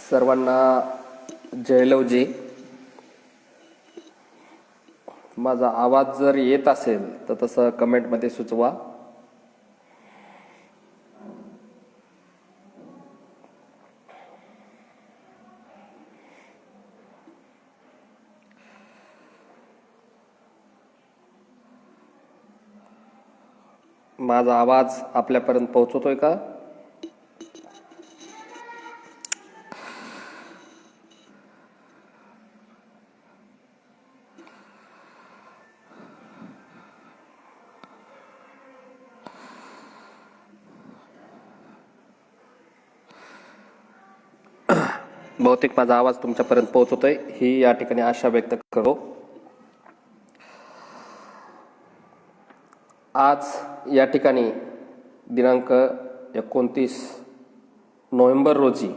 सर्वांना जयलवजी. माझा आवाज जर येत असेल तर तसं कमेंटमध्ये सुचवा. माझा आवाज आपल्यापर्यंत पोहोचतोय का? बहुतेक माझा आवाज तुमच्यापर्यंत पोहोचतोय ही या ठिकाणी आशा व्यक्त करो. आज या ठिकाणी दिनांक 29 नोव्हेंबर रोजी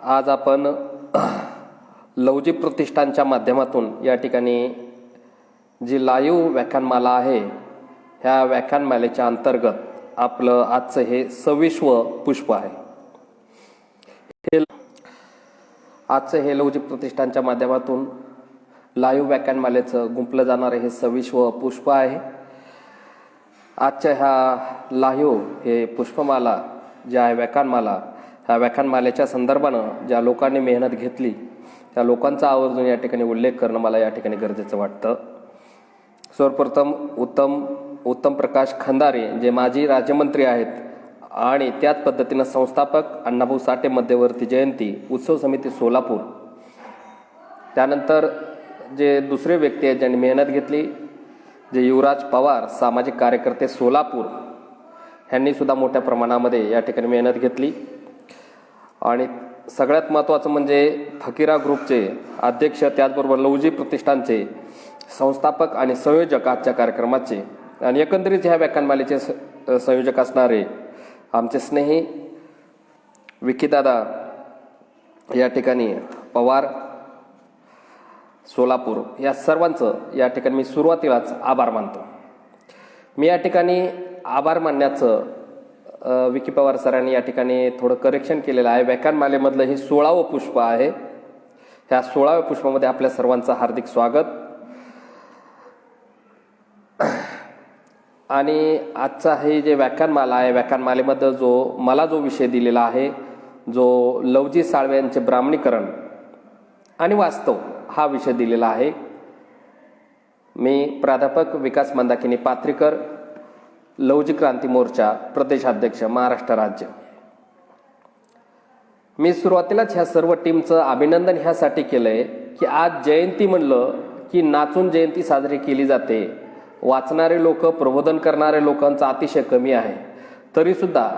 आज आपण लवजी प्रतिष्ठानच्या माध्यमातून या ठिकाणी जी लाईव्ह व्याख्यानमाला आहे ह्या व्याख्यानमालेच्या अंतर्गत आपलं आजचं हे 26वं पुष्प आहे. आजचं हे लवजी प्रतिष्ठानच्या माध्यमातून लाईव्ह व्याख्यानमालेचं गुंफलं जाणारं हे 26वं पुष्प आहे. आजच्या ह्या लाईव्ह हे पुष्पमाला जी आहे व्याख्यानमाला, ह्या व्याख्यानमालेच्या संदर्भानं ज्या लोकांनी मेहनत घेतली त्या लोकांचा आवर्जून या ठिकाणी उल्लेख करणं मला या ठिकाणी गरजेचं वाटतं. सर्वप्रथम उत्तम प्रकाश खंदारे जे माजी राज्यमंत्री आहेत आणि त्याच पद्धतीनं संस्थापक अण्णाभाऊ साठे मध्यवर्ती जयंती उत्सव समिती सोलापूर. त्यानंतर जे दुसरे व्यक्ती आहेत ज्यांनी मेहनत घेतली जे युवराज पवार सामाजिक कार्यकर्ते सोलापूर, ह्यांनी सुद्धा मोठ्या प्रमाणामध्ये या ठिकाणी मेहनत घेतली. आणि सगळ्यात महत्त्वाचं म्हणजे फकीरा ग्रुपचे अध्यक्ष त्याचबरोबर लवजी प्रतिष्ठानचे संस्थापक आणि संयोजक आजच्या कार्यक्रमाचे आणि एकंदरीत ह्या व्याख्यानमालेचे संयोजक असणारे आमचे स्नेही विकीदादा या ठिकाणी पवार सोलापूर, या सर्वांचं या ठिकाणी मी सुरुवातीलाच आभार मानतो. मी या ठिकाणी आभार मानण्याचं विकी पवार सरांनी या ठिकाणी थोडं करेक्शन केलेलं आहे. व्याख्यानमालेमधलं हे 16वं पुष्प आहे. ह्या 16व्या पुष्पामध्ये आपल्या सर्वांचं हार्दिक स्वागत. आणि आजचा हे जे व्याख्यानमाला आहे व्याख्यानमालेमध्ये मला जो विषय दिलेला आहे जो लवजी साळवे यांचे ब्राह्मणीकरण आणि वास्तव हा विषय दिलेला आहे. मी प्राध्यापक विकास मंदाकिनी पात्रीकर, लवजी क्रांती मोर्चा प्रदेशाध्यक्ष महाराष्ट्र राज्य. मी सुरुवातीलाच ह्या सर्व टीमचं अभिनंदन ह्यासाठी केलंय की आज जयंती म्हणलं की नाचून जयंती साजरी केली जाते. वाचणारे लोक, प्रबोधन करणारे लोकांचा अतिशय कमी आहे. तरीसुद्धा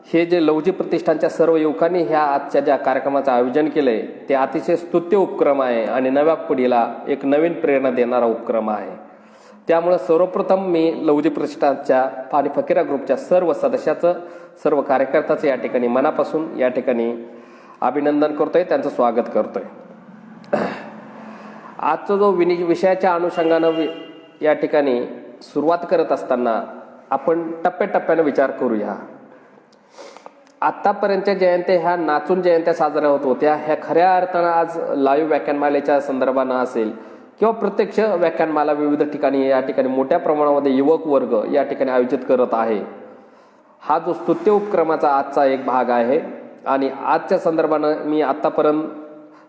हे जे लवजी प्रतिष्ठानच्या सर्व युवकांनी ह्या आजच्या ज्या कार्यक्रमाचं आयोजन केलंय ते अतिशय स्तुत्य उपक्रम आहे आणि नव्या पिढीला एक नवीन प्रेरणा देणारा उपक्रम आहे. त्यामुळं सर्वप्रथम मी लवजी प्रतिष्ठानच्या आणि फकीरा ग्रुपच्या सर्व सदस्याचं, सर्व कार्यकर्त्याचं या ठिकाणी मनापासून या ठिकाणी अभिनंदन करतोय, त्यांचं स्वागत करतोय. आजचा जो विषयाच्या अनुषंगानं या ठिकाणी सुरुवात करत असताना आपण टप्प्याटप्प्याने विचार करूया. आत्तापर्यंतच्या जयंत्या ह्या नाचून जयंत्या साजऱ्या होत होत्या, ह्या खऱ्या अर्थानं आज लाईव्ह व्याख्यानमालेच्या संदर्भानं असेल किंवा प्रत्यक्ष व्याख्यानमाला विविध ठिकाणी या ठिकाणी मोठ्या प्रमाणामध्ये युवक वर्ग या ठिकाणी आयोजित करत आहे. हा जो स्तुत्य उपक्रमाचा आजचा एक भाग आहे. आणि आजच्या संदर्भानं मी आत्तापर्यंत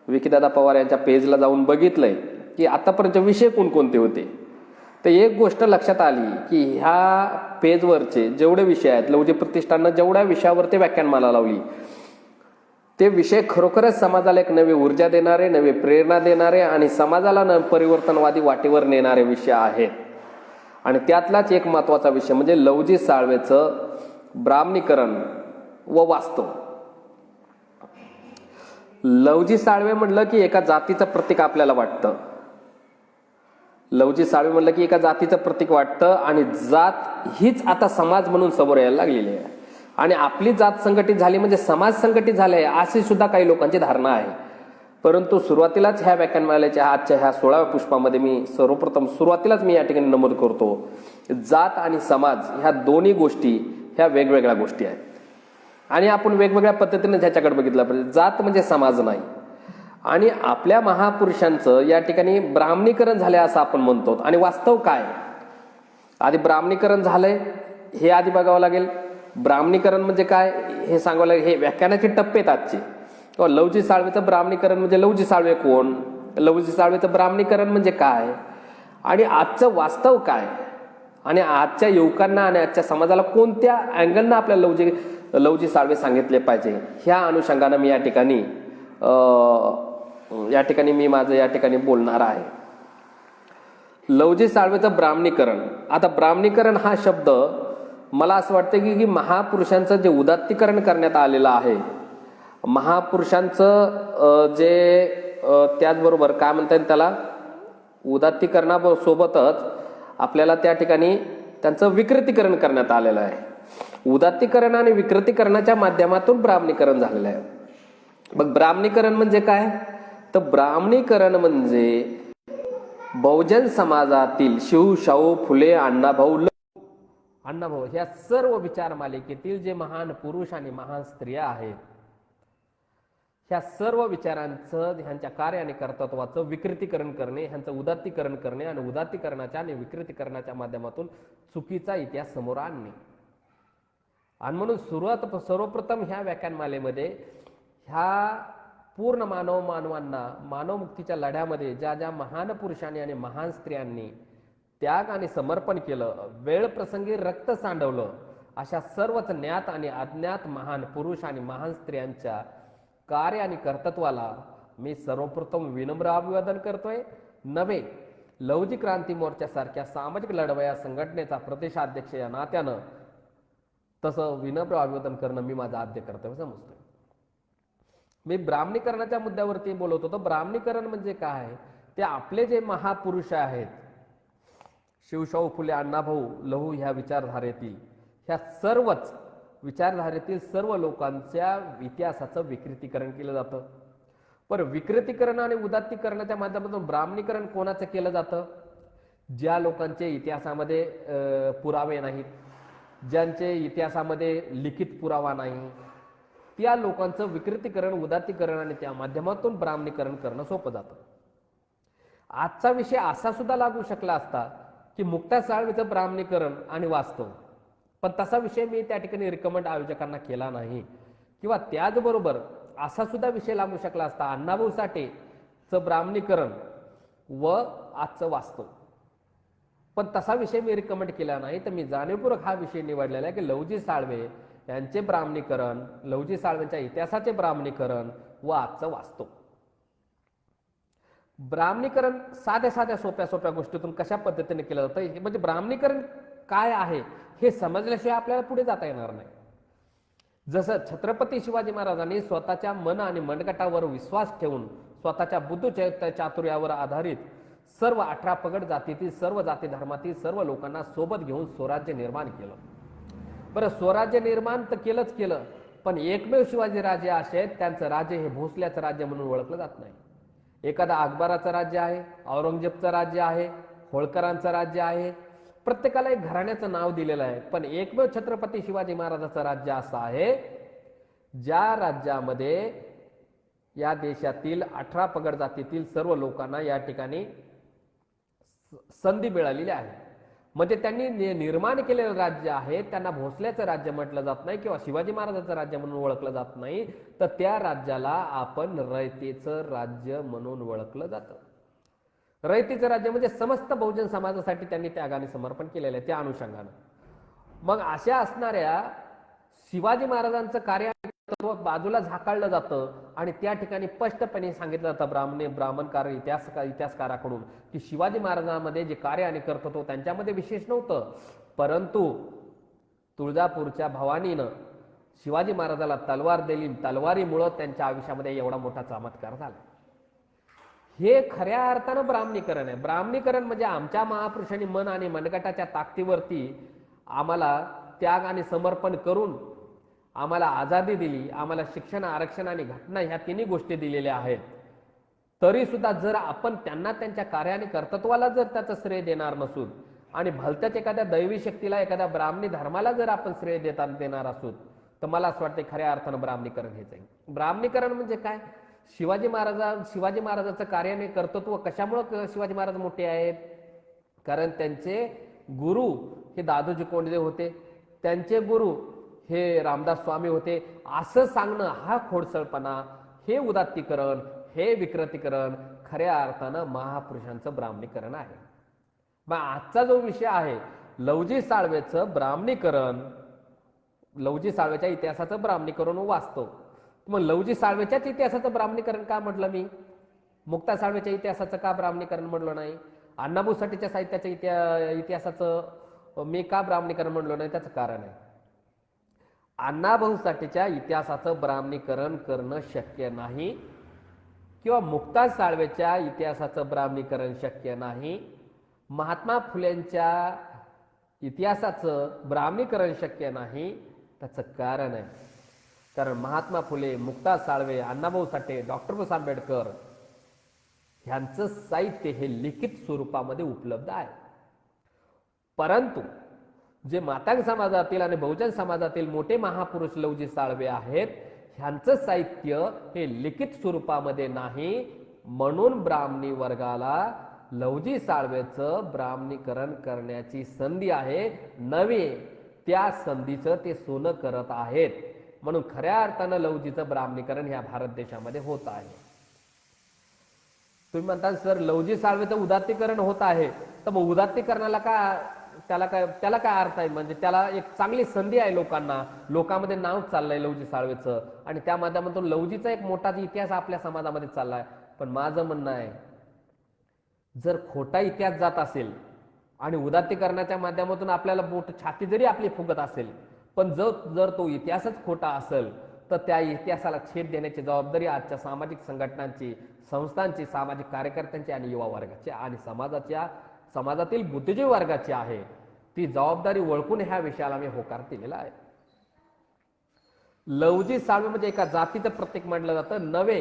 विकीदादा पवार यांच्या पेजला जाऊन बघितलंय की आत्तापर्यंतचे विषय कोणकोणते होते. तर एक गोष्ट लक्षात आली की ह्या पेजवरचे जेवढे विषय आहेत लवजी प्रतिष्ठाननं जेवढ्या विषयावर ते व्याख्यानमाला लावली ते विषय खरोखरच समाजाला एक नवी ऊर्जा देणारे, नवी प्रेरणा देणारे आणि समाजाला परिवर्तनवादी वाटेवर नेणारे विषय आहेत. आणि त्यातलाच एक महत्त्वाचा विषय म्हणजे लवजी साळवेचं ब्राह्मणीकरण व वास्तव. लवजी साळवे म्हणलं की एका जातीचं प्रतीक आपल्याला वाटतं. लवजी साळवे म्हणलं की एका जातीचं प्रतीक वाटतं आणि जात हीच आता समाज म्हणून समोर यायला लागलेली आहे. आणि आपली जात संघटित झाली म्हणजे समाज संघटित झाले अशी सुद्धा काही लोकांची धारणा आहे. परंतु सुरुवातीलाच ह्या व्याख्यानमालेच्या आजच्या ह्या 16व्या पुष्पामध्ये मी सुरुवातीलाच मी या ठिकाणी नमूद करतो जात आणि समाज ह्या दोन्ही गोष्टी ह्या वेगवेगळ्या गोष्टी आहेत. आणि आपण वेगवेगळ्या पद्धतीने त्याच्याकडे बघितलं पाहिजे. जात म्हणजे समाज नाही. आणि आपल्या महापुरुषांचं या ठिकाणी ब्राह्मणीकरण झालंय असं आपण म्हणतो. आणि वास्तव काय, आधी ब्राह्मणीकरण झालंय हे आधी बघावं लागेल. ब्राह्मणीकरण म्हणजे काय हे सांगावं लागेल. हे व्याख्यानाचे टप्पे आहेत आजचे. किंवा लवजी साळवेचं ब्राह्मणीकरण म्हणजे लवजी साळवे कोण, लवजी साळवेचं ब्राह्मणीकरण म्हणजे काय, आणि आजचं वास्तव काय, आणि आजच्या युवकांना आणि आजच्या समाजाला कोणत्या अँगलनं आपल्या लवजी साळवे सांगितले पाहिजे, ह्या अनुषंगानं मी या ठिकाणी बोलणार आहे. लवजी साळवेचं ब्राह्मणीकरण. आता ब्राह्मणीकरण हा शब्द मला असं वाटतं की महापुरुषांचं जे उदात्तीकरण करण्यात आलेलं आहे, महापुरुषांचं त्याचबरोबर काय म्हणता येईल त्याला, उदात्तीकरणासोबतच आपल्याला त्या ठिकाणी त्यांचं विकृतीकरण करण्यात आलेलं आहे. उदात्तीकरण आणि विकृतीकरणाच्या माध्यमातून ब्राह्मणीकरण झालेलं आहे. मग ब्राह्मणीकरण म्हणजे काय, तर ब्राह्मणीकरण म्हणजे बहुजन समाजातील शिव, शाहू, फुले, अण्णाभाऊ ह्या सर्व विचार मालिकेतील जे महान पुरुष आणि महान स्त्रिया आहेत, ह्या सर्व विचारांचं, ह्यांच्या कार्य आणि कर्तृत्वाचं विकृतीकरण करणे, ह्यांचं उदात्तीकरण करणे आणि उदात्तीकरणाच्या आणि विकृतीकरणाच्या माध्यमातून चुकीचा इतिहास समोर आणणे. आणि म्हणून सर्वप्रथम ह्या व्याख्यानमालेमध्ये ह्या पूर्ण मानवांना मानवमुक्तीच्या लढ्यामध्ये ज्या ज्या महान पुरुषांनी आणि महान स्त्रियांनी त्याग आणि समर्पण केलं, वेळ प्रसंगी रक्त सांडवलं, अशा सर्वच ज्ञात आणि अज्ञात महान पुरुष आणि महान स्त्रियांच्या कार्य आणि कर्तृत्वाला मी सर्वप्रथम विनम्र अभिवादन करतोय. नव्हे, लवजी क्रांती मोर्चा सारख्या सामाजिक लढवया संघटनेचा प्रदेशाध्यक्ष या नात्यानं तसं विनम्र अभिवादन करणं मी माझं आद्य कर्तव्य समजतोय. मी ब्राह्मणीकरणाच्या मुद्द्यावरती बोलत होतो. ब्राह्मणीकरण म्हणजे काय, ते आपले जे महापुरुष आहेत, शिवशाहू फुले, अण्णाभाऊ, लहू, ह्या विचारधारेतील, ह्या सर्वच विचारधारेतील सर्व लोकांच्या इतिहासाचं विकृतीकरण केलं जातं. पण विकृतीकरण आणि उदात्तीकरणाच्या माध्यमातून ब्राह्मणीकरण कोणाचं केलं जातं, ज्या लोकांचे इतिहासामध्ये पुरावे नाहीत, ज्यांचे इतिहासामध्ये लिखित पुरावा नाही, त्या लोकांचं विकृतीकरण, उदात्तीकरण आणि त्या माध्यमातून ब्राह्मणीकरण करणं सोपं जातं. आजचा विषय असा सुद्धा लागू शकला असता की मुक्ता साळवेचं ब्राह्मणीकरण आणि वास्तव, पण तसा विषय मी त्या ठिकाणी रिकमेंड आयोजकांना केला नाही. किंवा त्याचबरोबर असा सुद्धा विषय लागू शकला असता अण्णाभाऊ साठेचं ब्राह्मणीकरण व आजचं वास्तव, पण तसा विषय मी रिकमेंड केला नाही. तर मी जाणीवपूर्वक हा विषय निवडलेला आहे की लवजी साळवे यांचे ब्राह्मणीकरण, लवजी साळवेंच्या इतिहासाचे ब्राह्मणीकरण व आजचं वास्तव. ब्राह्मणीकरण साध्या सोप्या गोष्टीतून कशा पद्धतीने केलं जातं, म्हणजे ब्राह्मणीकरण काय आहे हे समजल्याशिवाय आपल्याला पुढे जाता येणार नाही. जसं छत्रपती शिवाजी महाराजांनी स्वतःच्या मन आणि मनगटावर विश्वास ठेवून स्वतःच्या बुद्ध चातुर्यावर आधारित सर्व 18 पगड जातीतील सर्व जाती धर्मातील सर्व लोकांना सोबत घेऊन स्वराज्य निर्माण केलं. बरं, स्वराज्य निर्माण तर केलं, पण एकमेव शिवाजी राजे असे आहेत त्यांचं राज्य हे भोसल्याचं राज्य म्हणून ओळखलं जात नाही. एखादा अकबराचं राज्य आहे, औरंगजेबचं राज्य आहे, होळकरांचं राज्य आहे, प्रत्येकाला एक घराण्याचं नाव दिलेलं आहे. पण एकमेव छत्रपती शिवाजी महाराजांचं राज्य असं आहे ज्या राज्यामध्ये या देशातील 18 पगड जातीतील सर्व लोकांना या ठिकाणी संधी मिळालेली आहे. म्हणजे त्यांनी निर्माण केलेलं राज्य आहे, त्यांना भोसल्याचं राज्य म्हटलं जात नाही किंवा शिवाजी महाराजांचं राज्य म्हणून ओळखलं जात नाही, तर त्या राज्याला आपण रयतेचं राज्य म्हणून ओळखलं जातं. रयतेचं राज्य म्हणजे समस्त बहुजन समाजासाठी त्यांनी त्यागाने समर्पण केलेलं आहे. त्या अनुषंगानं मग अशा असणाऱ्या शिवाजी महाराजांचं कार्य बाजूला झाकाळलं जातं आणि त्या ठिकाणी स्पष्टपणे सांगितलं जातं ब्राह्मणकार इतिहासकाराकडून की शिवाजी महाराजांमध्ये जे कार्य आणि कर्तृत्व त्यांच्यामध्ये विशेष नव्हतं, परंतु तुळजापूरच्या भवानीनं शिवाजी महाराजाला तलवार दिली, तलवारीमुळं त्यांच्या आयुष्यामध्ये एवढा मोठा चमत्कार झाला. हे खऱ्या अर्थानं ब्राह्मणीकरण आहे. ब्राह्मणीकरण म्हणजे आमच्या महापुरुषांनी मन आणि मनगटाच्या ताकदीवरती आम्हाला त्याग आणि समर्पण करून आम्हाला आझादी दिली, आम्हाला शिक्षण, आरक्षण आणि घटना ह्या तिन्ही गोष्टी दिलेल्या आहेत. तरी सुद्धा जर आपण त्यांना त्यांच्या कार्य आणि कर्तृत्वाला जर त्याचं श्रेय देणार नसून आणि भलत्याच एखाद्या दैवी शक्तीला, एखाद्या ब्राह्मणी धर्माला जर आपण श्रेय देणार असू, तर मला असं वाटतं खऱ्या अर्थानं ब्राह्मणीकरण हेच आहे. ब्राह्मणीकरण म्हणजे काय? शिवाजी महाराजाचं कार्याने कर्तृत्व कशामुळे शिवाजी महाराज मोठे आहेत? कारण त्यांचे गुरु हे दादोजी कोंडदेव होते, त्यांचे गुरु हे रामदास स्वामी होते. असं सांगणं हा खोडसळपणा, हे उदात्तीकरण, हे विकृतीकरण खऱ्या अर्थानं महापुरुषांचं ब्राह्मणीकरण आहे. मग आजचा जो विषय आहे लवजी साळवेचं ब्राह्मणीकरण, लवजी साळवेच्या इतिहासाचं ब्राह्मणीकरण वाचतो. मग लवजी साळवेच्याच इतिहासाचं ब्राह्मणीकरण का म्हटलं मी? मुक्ता साळवेच्या इतिहासाचं का ब्राह्मणीकरण म्हटलं नाही? अण्णाभाऊ साठेच्या साहित्याच्या इतिहासाचं मी का ब्राह्मणीकरण म्हणलो नाही? त्याचं कारण आहे, अण्णाभाऊ साठेच्या इतिहासाचं ब्राह्मणीकरण करणं शक्य नाही किंवा मुक्ता साळवेच्या इतिहासाचं ब्राह्मणीकरण शक्य नाही. महात्मा फुलेंच्या इतिहासाचं ब्राह्मणीकरण शक्य नाही. त्याचं कारण आहे, कारण महात्मा फुले, मुक्ता साळवे, अण्णाभाऊ साठे, डॉक्टर बाबासाहेब आंबेडकर ह्यांचं साहित्य हे लिखित स्वरूपामध्ये उपलब्ध आहे. परंतु जे मातंग समाजातील आणि बहुजन समाजातील मोठे महापुरुष लवजी साळवे आहेत, ह्यांचं साहित्य हे लिखित स्वरूपामध्ये नाही. म्हणून ब्राह्मणी वर्गाला लवजी साळवेचं ब्राह्मणीकरण करण्याची संधी आहे, नव्हे त्या संधीचं ते सोनं करत आहेत. म्हणून खऱ्या अर्थानं लवजीचं ब्राह्मणीकरण ह्या भारत देशामध्ये होत आहे. तुम्ही म्हणता सर लवजी साळवेचं उदात्तीकरण होत आहे, तर मग उदात्तीकरणाला त्याला काय अर्थ आहे? म्हणजे त्याला एक चांगली संधी आहे, लोकांमध्ये नाव चाललंय लवजी साळवेचं आणि त्या माध्यमातून लवजीचा एक मोठा इतिहास आपल्या समाजामध्ये चाललाय. पण माझं म्हणणं आहे, जर खोटा इतिहास जात असेल आणि उदात्तीकरणाच्या माध्यमातून आपल्याला छाती जरी आपली फुगत असेल, पण जर तो इतिहासच खोटा असेल तर त्या इतिहासाला छेद देण्याची जबाबदारी आजच्या सामाजिक संघटनांची, संस्थांची, सामाजिक कार्यकर्त्यांची आणि युवा वर्गाची आणि समाजातील बुद्धिजीवी वर्गाची आहे. ती जबाबदारी ओळखून ह्या विषयाला मी होकार दिलेला आहे. लवजी साळवे म्हणजे एका जातीचं प्रतीक मानलं जातं, नव्हे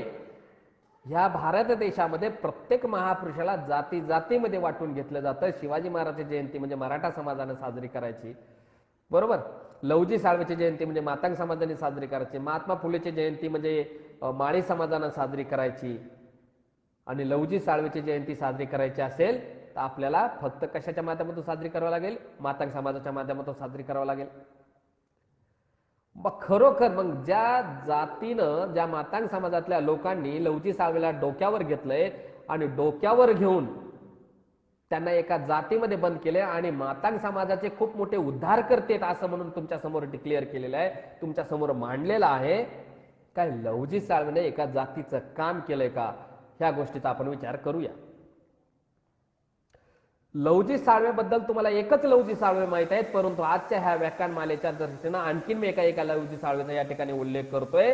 ह्या भारत देशामध्ये प्रत्येक महापुरुषाला जातीमध्ये वाटून घेतलं जातं. शिवाजी महाराजांची जयंती म्हणजे मराठा समाजाने साजरी करायची, बरोबर. लवजी साळवेची जयंती म्हणजे मातंग समाजाने साजरी करायची. महात्मा फुलेची जयंती म्हणजे माळी समाजाने साजरी करायची. आणि लवजी साळवेची जयंती साजरी करायची असेल तर आपल्याला फक्त कशाच्या माध्यमातून साजरी करावं लागेल? मातंग समाजाच्या माध्यमातून साजरी करावं लागेल. मग खरोखर मग ज्या जातीनं, ज्या मातंग समाजातल्या लोकांनी लवजी साळवेला डोक्यावर घेतलंय आणि डोक्यावर घेऊन त्यांना एका जातीमध्ये बंद केले आणि मातंग समाजाचे खूप मोठे उद्धार करतेत असं म्हणून तुमच्या समोर डिक्लेअर केलेलं आहे, तुमच्या समोर मांडलेलं आहे. काय लवजी साळवेने एका जातीचं काम केलंय का? ह्या गोष्टीचा आपण विचार करूया. लवजी साळवेबद्दल तुम्हाला एकच लवजी साळवे माहित आहेत, परंतु आजच्या ह्या व्याख्यानमालेच्या दृष्टीनं आणखीन मी एका लवजी साळवेचा या ठिकाणी उल्लेख करतोय.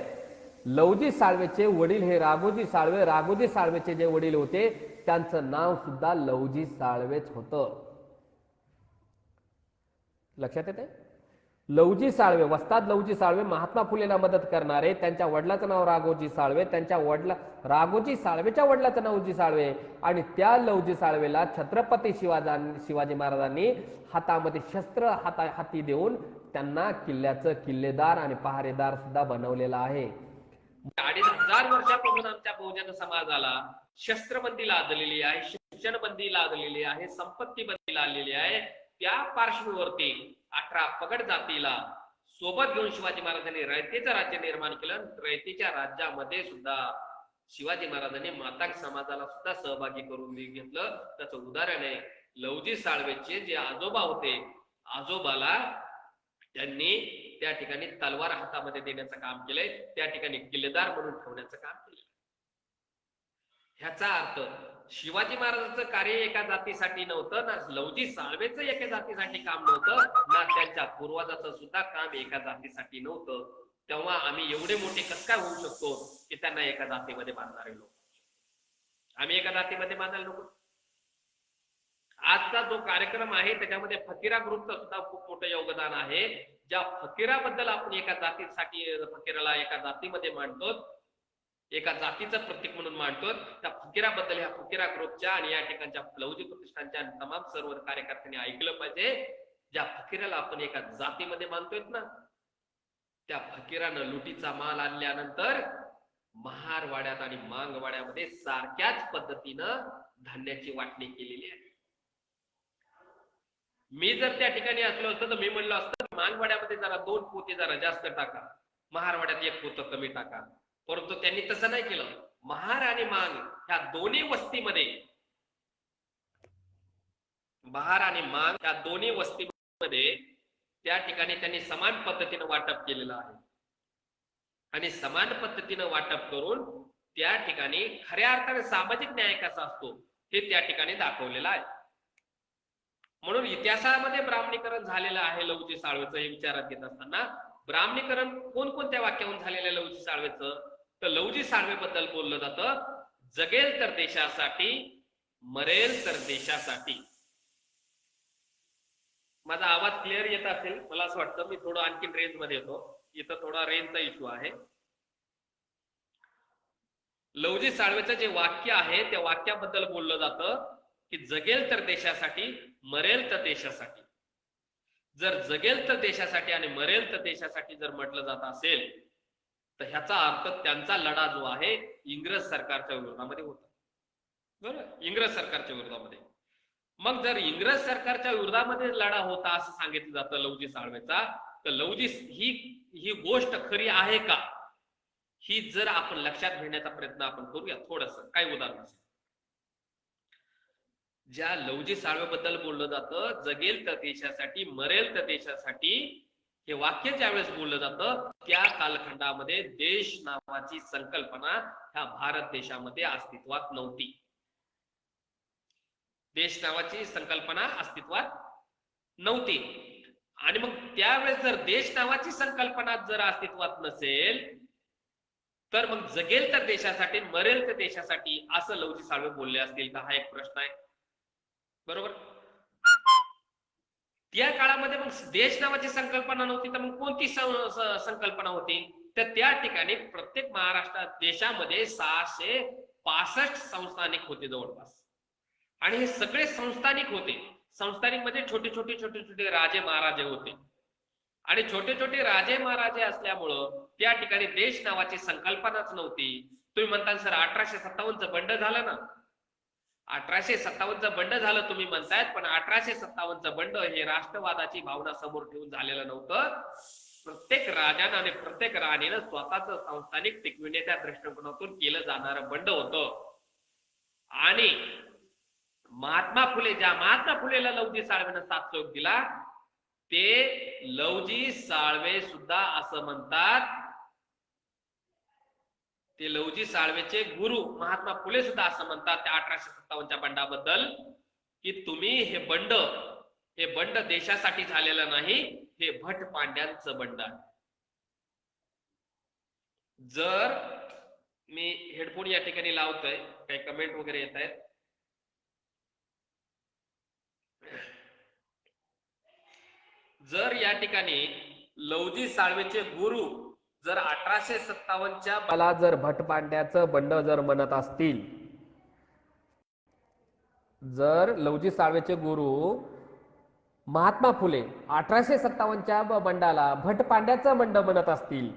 लवजी साळवेचे वडील हे राघोजी साळवे. राघोजी साळवेचे जे वडील होते त्यांचं नाव सुद्धा लवजी साळवेच होतं. लक्षात येते? लवजी साळवे, वस्ताद लवजी साळवे, महात्मा फुलेला मदत करणारे. त्यांच्या वडिलाचं नाव राघोजी साळवे, राघोजी साळवेच्या वडिलाचं नाव लवजी साळवे. आणि त्या लवजी साळवेला छत्रपती शिवाजी महाराजांनी हातामध्ये शस्त्र हाती देऊन त्यांना किल्ल्याचं किल्लेदार आणि पहारेदार सुद्धा बनवलेला आहे. 2500 वर्षापासून आमच्या बहुजन समाजाला शस्त्रबंदी लादलेली आहे, शिक्षण बंदी लादलेली आहे, संपत्ती बंदी लादलेली आहे. त्या पार्श्वभूमीवरती 18 पगड जातीला सोबत घेऊन शिवाजी महाराजांनी रयतेचं राज्य निर्माण केलं. रयतेच्या राज्यामध्ये सुद्धा शिवाजी महाराजांनी मातंग समाजाला सुद्धा सहभागी करून घेतलं. त्याचं उदाहरण आहे लवजी साळवेचे जे आजोबा होते, आजोबाला त्यांनी त्या ठिकाणी तलवार हातामध्ये देण्याचं काम केलंय, त्या ठिकाणी किल्लेदार म्हणून ठेवण्याचं काम केलं. ह्याचा अर्थ शिवाजी महाराजांचं कार्य एका जातीसाठी नव्हतं, ना लवजी साळवेचं एका जातीसाठी काम नव्हतं, ना त्यांच्या पूर्वजाचं सुद्धा काम एका जातीसाठी नव्हतं. तेव्हा आम्ही एवढे मोठे कसं काय होऊ शकतो की त्यांना एका जातीमध्ये बांधणारे लोक? आम्ही एका जातीमध्ये बांधायला नको? आजचा जो कार्यक्रम आहे त्याच्यामध्ये फकीरा ग्रुपचं सुद्धा खूप मोठं योगदान आहे. ज्या फकीराबद्दल आपण एका जातीसाठी फकीराला एका जातीमध्ये मांडतो, एका जातीचं प्रतीक म्हणून मांडतो, त्या फकीराबद्दल ह्या फकीरा ग्रुपच्या आणि या ठिकाणच्या लवजी प्रतिष्ठानच्या तमाम सर्व कार्यकर्त्यांनी ऐकलं पाहिजे. ज्या फकीराला आपण एका जातीमध्ये मानतोय ना, त्या फकीरानं लुटीचा माल आणल्यानंतर महारवाड्यात आणि मांगवाड्यामध्ये सारख्याच पद्धतीनं धान्याची वाटणी केलेली आहे. मी जर त्या ठिकाणी असलो असतो तर मी म्हणलो असतं मांगवाड्यामध्ये जरा 2 पोते जरा जास्त टाका, महारवाड्यात 1 पोतं कमी टाका. परंतु त्यांनी तसं नाही केलं. महार आणि मांग ह्या दोन्ही वस्तीमध्ये, महार आणि मांग ह्या दोन्ही वस्तीमध्ये त्या ठिकाणी त्यांनी समान पद्धतीने वाटप केलेलं आहे. आणि समान पद्धतीने वाटप करून त्या ठिकाणी खऱ्या अर्थाने सामाजिक न्याय कसा असतो हे त्या ठिकाणी दाखवलेलं आहे. म्हणून इतिहासामध्ये ब्राह्मणीकरण झालेलं आहे लहुजी साळवेचं हे विचारात घेत असताना ब्राह्मणीकरण कोणकोणत्या वाक्यावरून झालेलं लहुजी साळवेचं, तर लहुजी साळवे बद्दल बोललं जातं, जगेल तर देशासाठी, मरेल तर देशासाठी. माझा आवाज क्लिअर येत असेल मला असं वाटतं. मी थोडं आणखीन रेंज मध्ये येतो, इथं थोडा रेंजचा इश्यू आहे. लहुजी साळवेचं जे वाक्य आहे त्या वाक्याबद्दल बोललं जातं की जगेल तर देशासाठी, मरेल तर देशासाठी. जर जगेल तर देशासाठी आणि मरेल तर देशासाठी जर म्हटलं जात असेल तर ह्याचा अर्थ त्यांचा लढा जो आहे इंग्रज सरकारच्या विरोधामध्ये होता. बरोबर, इंग्रज सरकारच्या विरोधामध्ये. मग जर इंग्रज सरकारच्या विरोधामध्ये लढा होता असं सांगितलं जातं लहुजी साळवेचा, तर लहुजी ही गोष्ट खरी आहे का ही जर आपण लक्षात घेण्याचा प्रयत्न आपण करूया. थोडस काही उदाहरण. ज्या लहुजी साळवेबद्दल बोललं जातं जगेल तर देशासाठी, मरेल तर देशासाठी, हे वाक्य ज्यावेळेस बोललं जातं त्या कालखंडामध्ये देश नावाची संकल्पना ह्या भारत देशामध्ये अस्तित्वात नव्हती. देश नावाची संकल्पना अस्तित्वात नव्हती. आणि मग त्यावेळेस जर देश नावाची संकल्पना जर अस्तित्वात नसेल तर मग जगेल तर देशासाठी, मरेल तर देशासाठी असं लहुजी साळवे बोलले असतील का, हा एक प्रश्न आहे. बरोबर. त्या काळामध्ये मग देश नावाची संकल्पना नव्हती तर मग कोणती संकल्पना होती, तर त्या ठिकाणी प्रत्येक महाराष्ट्र देशामध्ये 665 संस्थानिक होते जवळपास. आणि हे सगळे संस्थानिक होते. संस्थानिक म्हणजे छोटे छोटे राजे महाराजे होते. आणि छोटे छोटे राजे महाराजे असल्यामुळं त्या ठिकाणी देश नावाची संकल्पनाच नव्हती. तुम्ही म्हणता सर 1857चं बंड झालं ना, 1857चं बंड झालं तुम्ही म्हणतायत, पण 1857चं बंड हे राष्ट्रवादाची भावना समोर ठेवून झालेलं नव्हतं. प्रत्येक राजानं आणि प्रत्येक राणीनं स्वतःच संस्थानिक टिकविण्याच्या दृष्टिकोनातून केलं जाणारं बंड होतं. आणि महात्मा फुले, ज्या महात्मा फुलेला लहुजी साळवेनं साथ सहयोग दिला ते लहुजी साळवे सुद्धा असं म्हणतात, ते लहुजी साळवेचे गुरु महात्मा फुले सुद्धा असं म्हणतात त्या 1857च्या बंडाबद्दल की तुम्ही हे बंड देशासाठी झालेलं नाही, हे भट पांड्यांचं बंड आहे. जर मी हेडफोन या ठिकाणी लावतोय, काही कमेंट वगैरे येत आहेत. जर या ठिकाणी लहुजी साळवेचे गुरु जर 1857च्या मला जर भटपांड्याचं बंड जर म्हणत असतील, जर लहुजी साळवेचे गुरु महात्मा फुले 1857च्या बंडाला भटपांड्याचं बंड म्हणत असतील,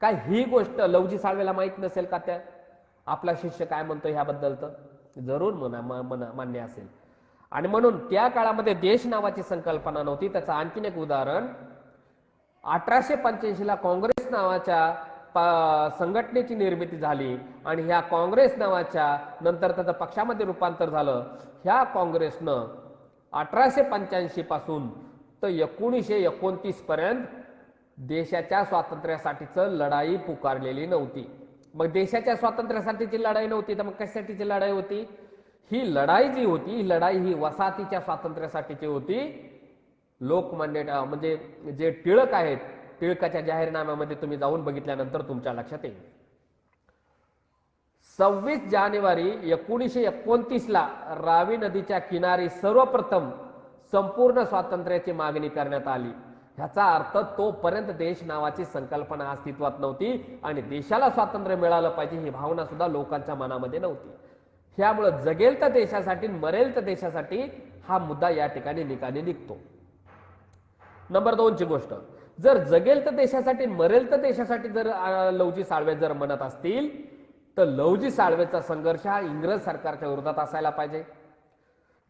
काय ही गोष्ट लहुजी साळवेला माहित नसेल का? त्या आपला शिष्य काय म्हणतो ह्याबद्दल तर जरूर मान्य असेल. आणि म्हणून त्या काळामध्ये देश नावाची संकल्पना नव्हती. त्याचं आणखीन एक उदाहरण, 1885ला काँग्रेस नावाच्या संघटनेची निर्मिती झाली आणि ह्या काँग्रेस नावाच्या नंतर त्याचं पक्षामध्ये रूपांतर झालं. ह्या काँग्रेसनं 1885 पासून तर 1929 पर्यंत देशाच्या स्वातंत्र्यासाठीच लढाई पुकारलेली नव्हती. मग देशाच्या स्वातंत्र्यासाठीची लढाई नव्हती तर मग कशासाठीची लढाई होती? ही लढाई जी होती, ही लढाई ही वसाहतीच्या स्वातंत्र्यासाठीची होती. लोकमान्य म्हणजे जे टिळक आहेत, टिळकाच्या जाहीरनाम्यामध्ये तुम्ही जाऊन बघितल्यानंतर तुमच्या लक्षात येईल. 26 जानेवारी 1929ला रावी नदीच्या किनारी सर्वप्रथम संपूर्ण स्वातंत्र्याची मागणी करण्यात आली. ह्याचा अर्थ तोपर्यंत देश नावाची संकल्पना अस्तित्वात नव्हती आणि देशाला स्वातंत्र्य मिळालं पाहिजे ही भावना सुद्धा लोकांच्या मनामध्ये नव्हती. त्यामुळे जगेल तर देशासाठी, मरेल तर देशासाठी हा मुद्दा या ठिकाणी निकाली निघतो. नंबर 2 ची गोष्ट, जर जगेल तर देशासाठी, मरेल तर देशासाठी जर लवजी साळवे जर म्हणत असतील, तर लवजी साळवेचा संघर्ष हा इंग्रज सरकारच्या विरोधात असायला पाहिजे.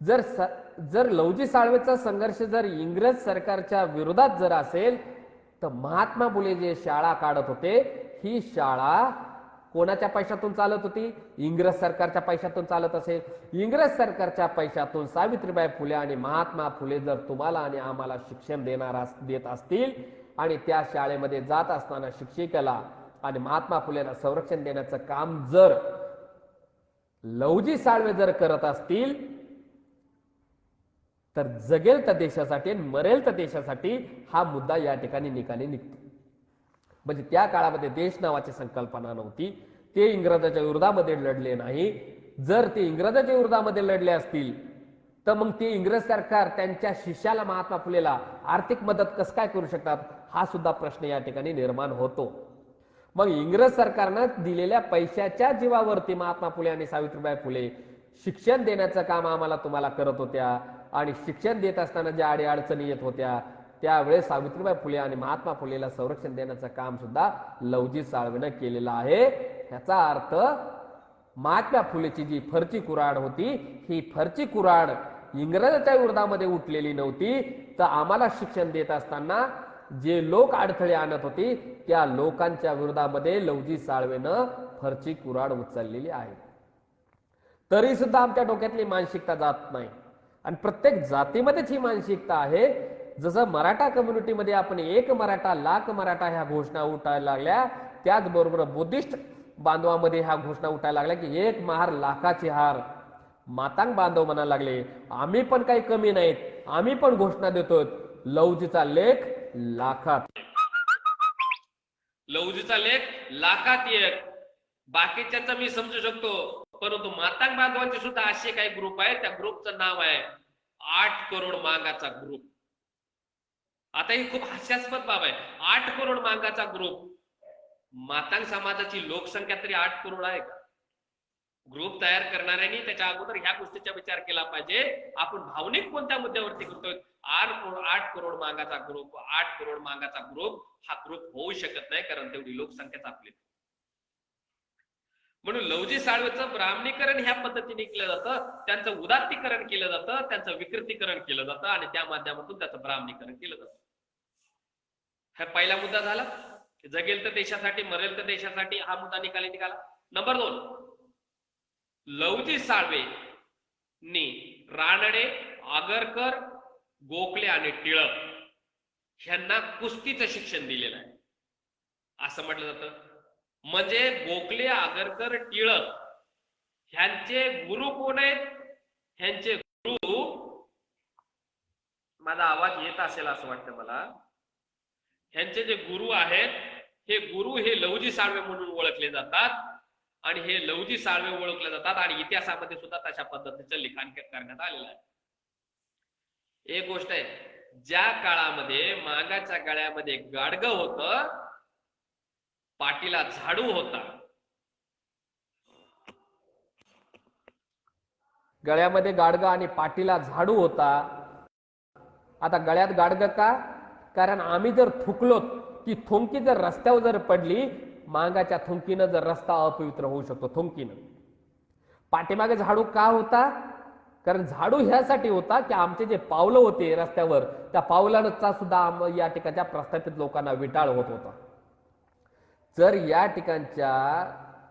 जर लवजी साळवेचा संघर्ष जर इंग्रज सरकारच्या विरोधात जर असेल, तर महात्मा फुले जे शाळा काढत होते, ही शाळा कोणाच्या पैशातून चालत होती? इंग्रज सरकारच्या पैशातून चालत असेल. इंग्रज सरकारच्या पैशातून सावित्रीबाई फुले आणि महात्मा फुले जर तुम्हाला आणि आम्हाला शिक्षण देत असतील आणि त्या शाळेमध्ये जात असताना शिक्षिकेला आणि महात्मा फुलेला संरक्षण देण्याचं काम जर लवजी साळवे जर करत असतील, तर जगेल तर देशासाठी, मरेल तर देशासाठी हा मुद्दा या ठिकाणी निकाली निघतो. म्हणजे त्या काळामध्ये देश नावाची संकल्पना नव्हती. ते इंग्रजाच्या विरोधामध्ये लढले नाही. जर ते इंग्रजाच्या विरोधामध्ये लढले असतील, तर मग ते इंग्रज सरकार त्यांच्या शिष्याला महात्मा फुलेला आर्थिक मदत कसं काय करू शकतात, हा सुद्धा प्रश्न या ठिकाणी निर्माण होतो. मग इंग्रज सरकारनं दिलेल्या पैशाच्या जीवावरती महात्मा फुले आणि सावित्रीबाई फुले शिक्षण देण्याचं काम आम्हाला तुम्हाला करत होत्या आणि शिक्षण देत असताना ज्या अडीअडचणी येत होत्या, त्यावेळेस सावित्रीबाई फुले आणि महात्मा फुलेला संरक्षण देण्याचं काम सुद्धा लवजी साळवेनं केलेलं आहे. ह्याचा अर्थ महात्मा फुलेची जी फरची कुऱ्हाड होती, ही फरची कुऱ्हाड इंग्रजाच्या विरोधामध्ये उठलेली नव्हती, तर आम्हाला शिक्षण देत असताना जे लोक अडथळे आणत होती, त्या लोकांच्या विरोधामध्ये लवजी साळवेनं फरची कुऱ्हाड उचललेली आहे. तरी सुद्धा आमच्या डोक्यातली मानसिकता जात नाही आणि प्रत्येक जातीमध्येच ही मानसिकता आहे. जसं मराठा कम्युनिटीमध्ये आपण एक मराठा लाख मराठा ह्या घोषणा उठायला लागल्या, त्याचबरोबर बुद्धिस्ट बांधवामध्ये ह्या घोषणा उठायला लागल्या की एक महार लाखाची हार. मातांग बांधव म्हणायला लागले, आम्ही पण काही कमी नाहीत, आम्ही पण घोषणा देतोय लवजीचा लेख लाखात. लवजीचा लेख लाखात एक. बाकीच्यांचा मी समजू शकतो, परंतु मातांग बांधवांचे सुद्धा असे काही ग्रुप आहेत, त्या ग्रुपचं नाव आहे 8 करोड मागाचा ग्रुप. आता ही खूप हास्यास्पद बाब आहे. 8 करोड मागाचा ग्रुप. मातांग समाजाची लोकसंख्या तरी 8 करोड आहे का? ग्रुप तयार करणाऱ्यांनी त्याच्या अगोदर ह्या गोष्टीचा विचार केला पाहिजे, आपण भावनिक कोणत्या मुद्द्यावरती करतोय. 8 करोड मागाचा ग्रुप, 8 करोड मागाचा ग्रुप हा ग्रुप होऊ शकत नाही, कारण तेवढी लोकसंख्याच आपली. म्हणून लवजी साळवेचं ब्राह्मणीकरण ह्या पद्धतीने केलं जातं, त्यांचं उदात्तीकरण केलं जातं, त्यांचं विकृतीकरण केलं जातं आणि त्या माध्यमातून त्याचं ब्राह्मणीकरण केलं जातं. हा पहिला मुद्दा झाला. जगेल तर देशासाठी, मरेल तर देशासाठी, हा मुद्दा निकाली निघाला. नंबर 2, लवजी साळवे रानडे, आगरकर, गोखले आणि टिळक ह्यांना कुस्तीचं शिक्षण दिलेलं आहे असं म्हटलं जातं. म्हणजे गोखले, आगरकर, टिळक ह्यांचे गुरु कोण आहेत? ह्यांचे गुरु, माझा आवाज येत असेल असं वाटतं मला, ह्यांचे जे गुरु आहेत, हे गुरु हे लवजी साळवे म्हणून ओळखले जातात आणि हे लवजी साळवे ओळखले जातात आणि इतिहासामध्ये सुद्धा तशा पद्धतीचं लिखाण करण्यात आलेलं आहे. एक गोष्ट आहे, ज्या काळामध्ये मागाच्या गळ्यामध्ये गाडगं होतं, पाठीला झाडू होता, गळ्यामध्ये गाडगं आणि पाठीला झाडू होता. आता गळ्यात गाडगं का? कारण आम्ही जर थुकलो, ती थुंकी जर रस्त्यावर जर पडली, मागाच्या थुंकीनं जर रस्ता अपवित्र होऊ शकतो, थुंकीनं. पाठीमागे झाडू का होता? कारण झाडू ह्यासाठी होता की आमचे जे पावलं होते रस्त्यावर, त्या पावलांचा सुद्धा या ठिकाणच्या प्रस्थापित लोकांना विटाळ होत होता. जर या ठिकाणच्या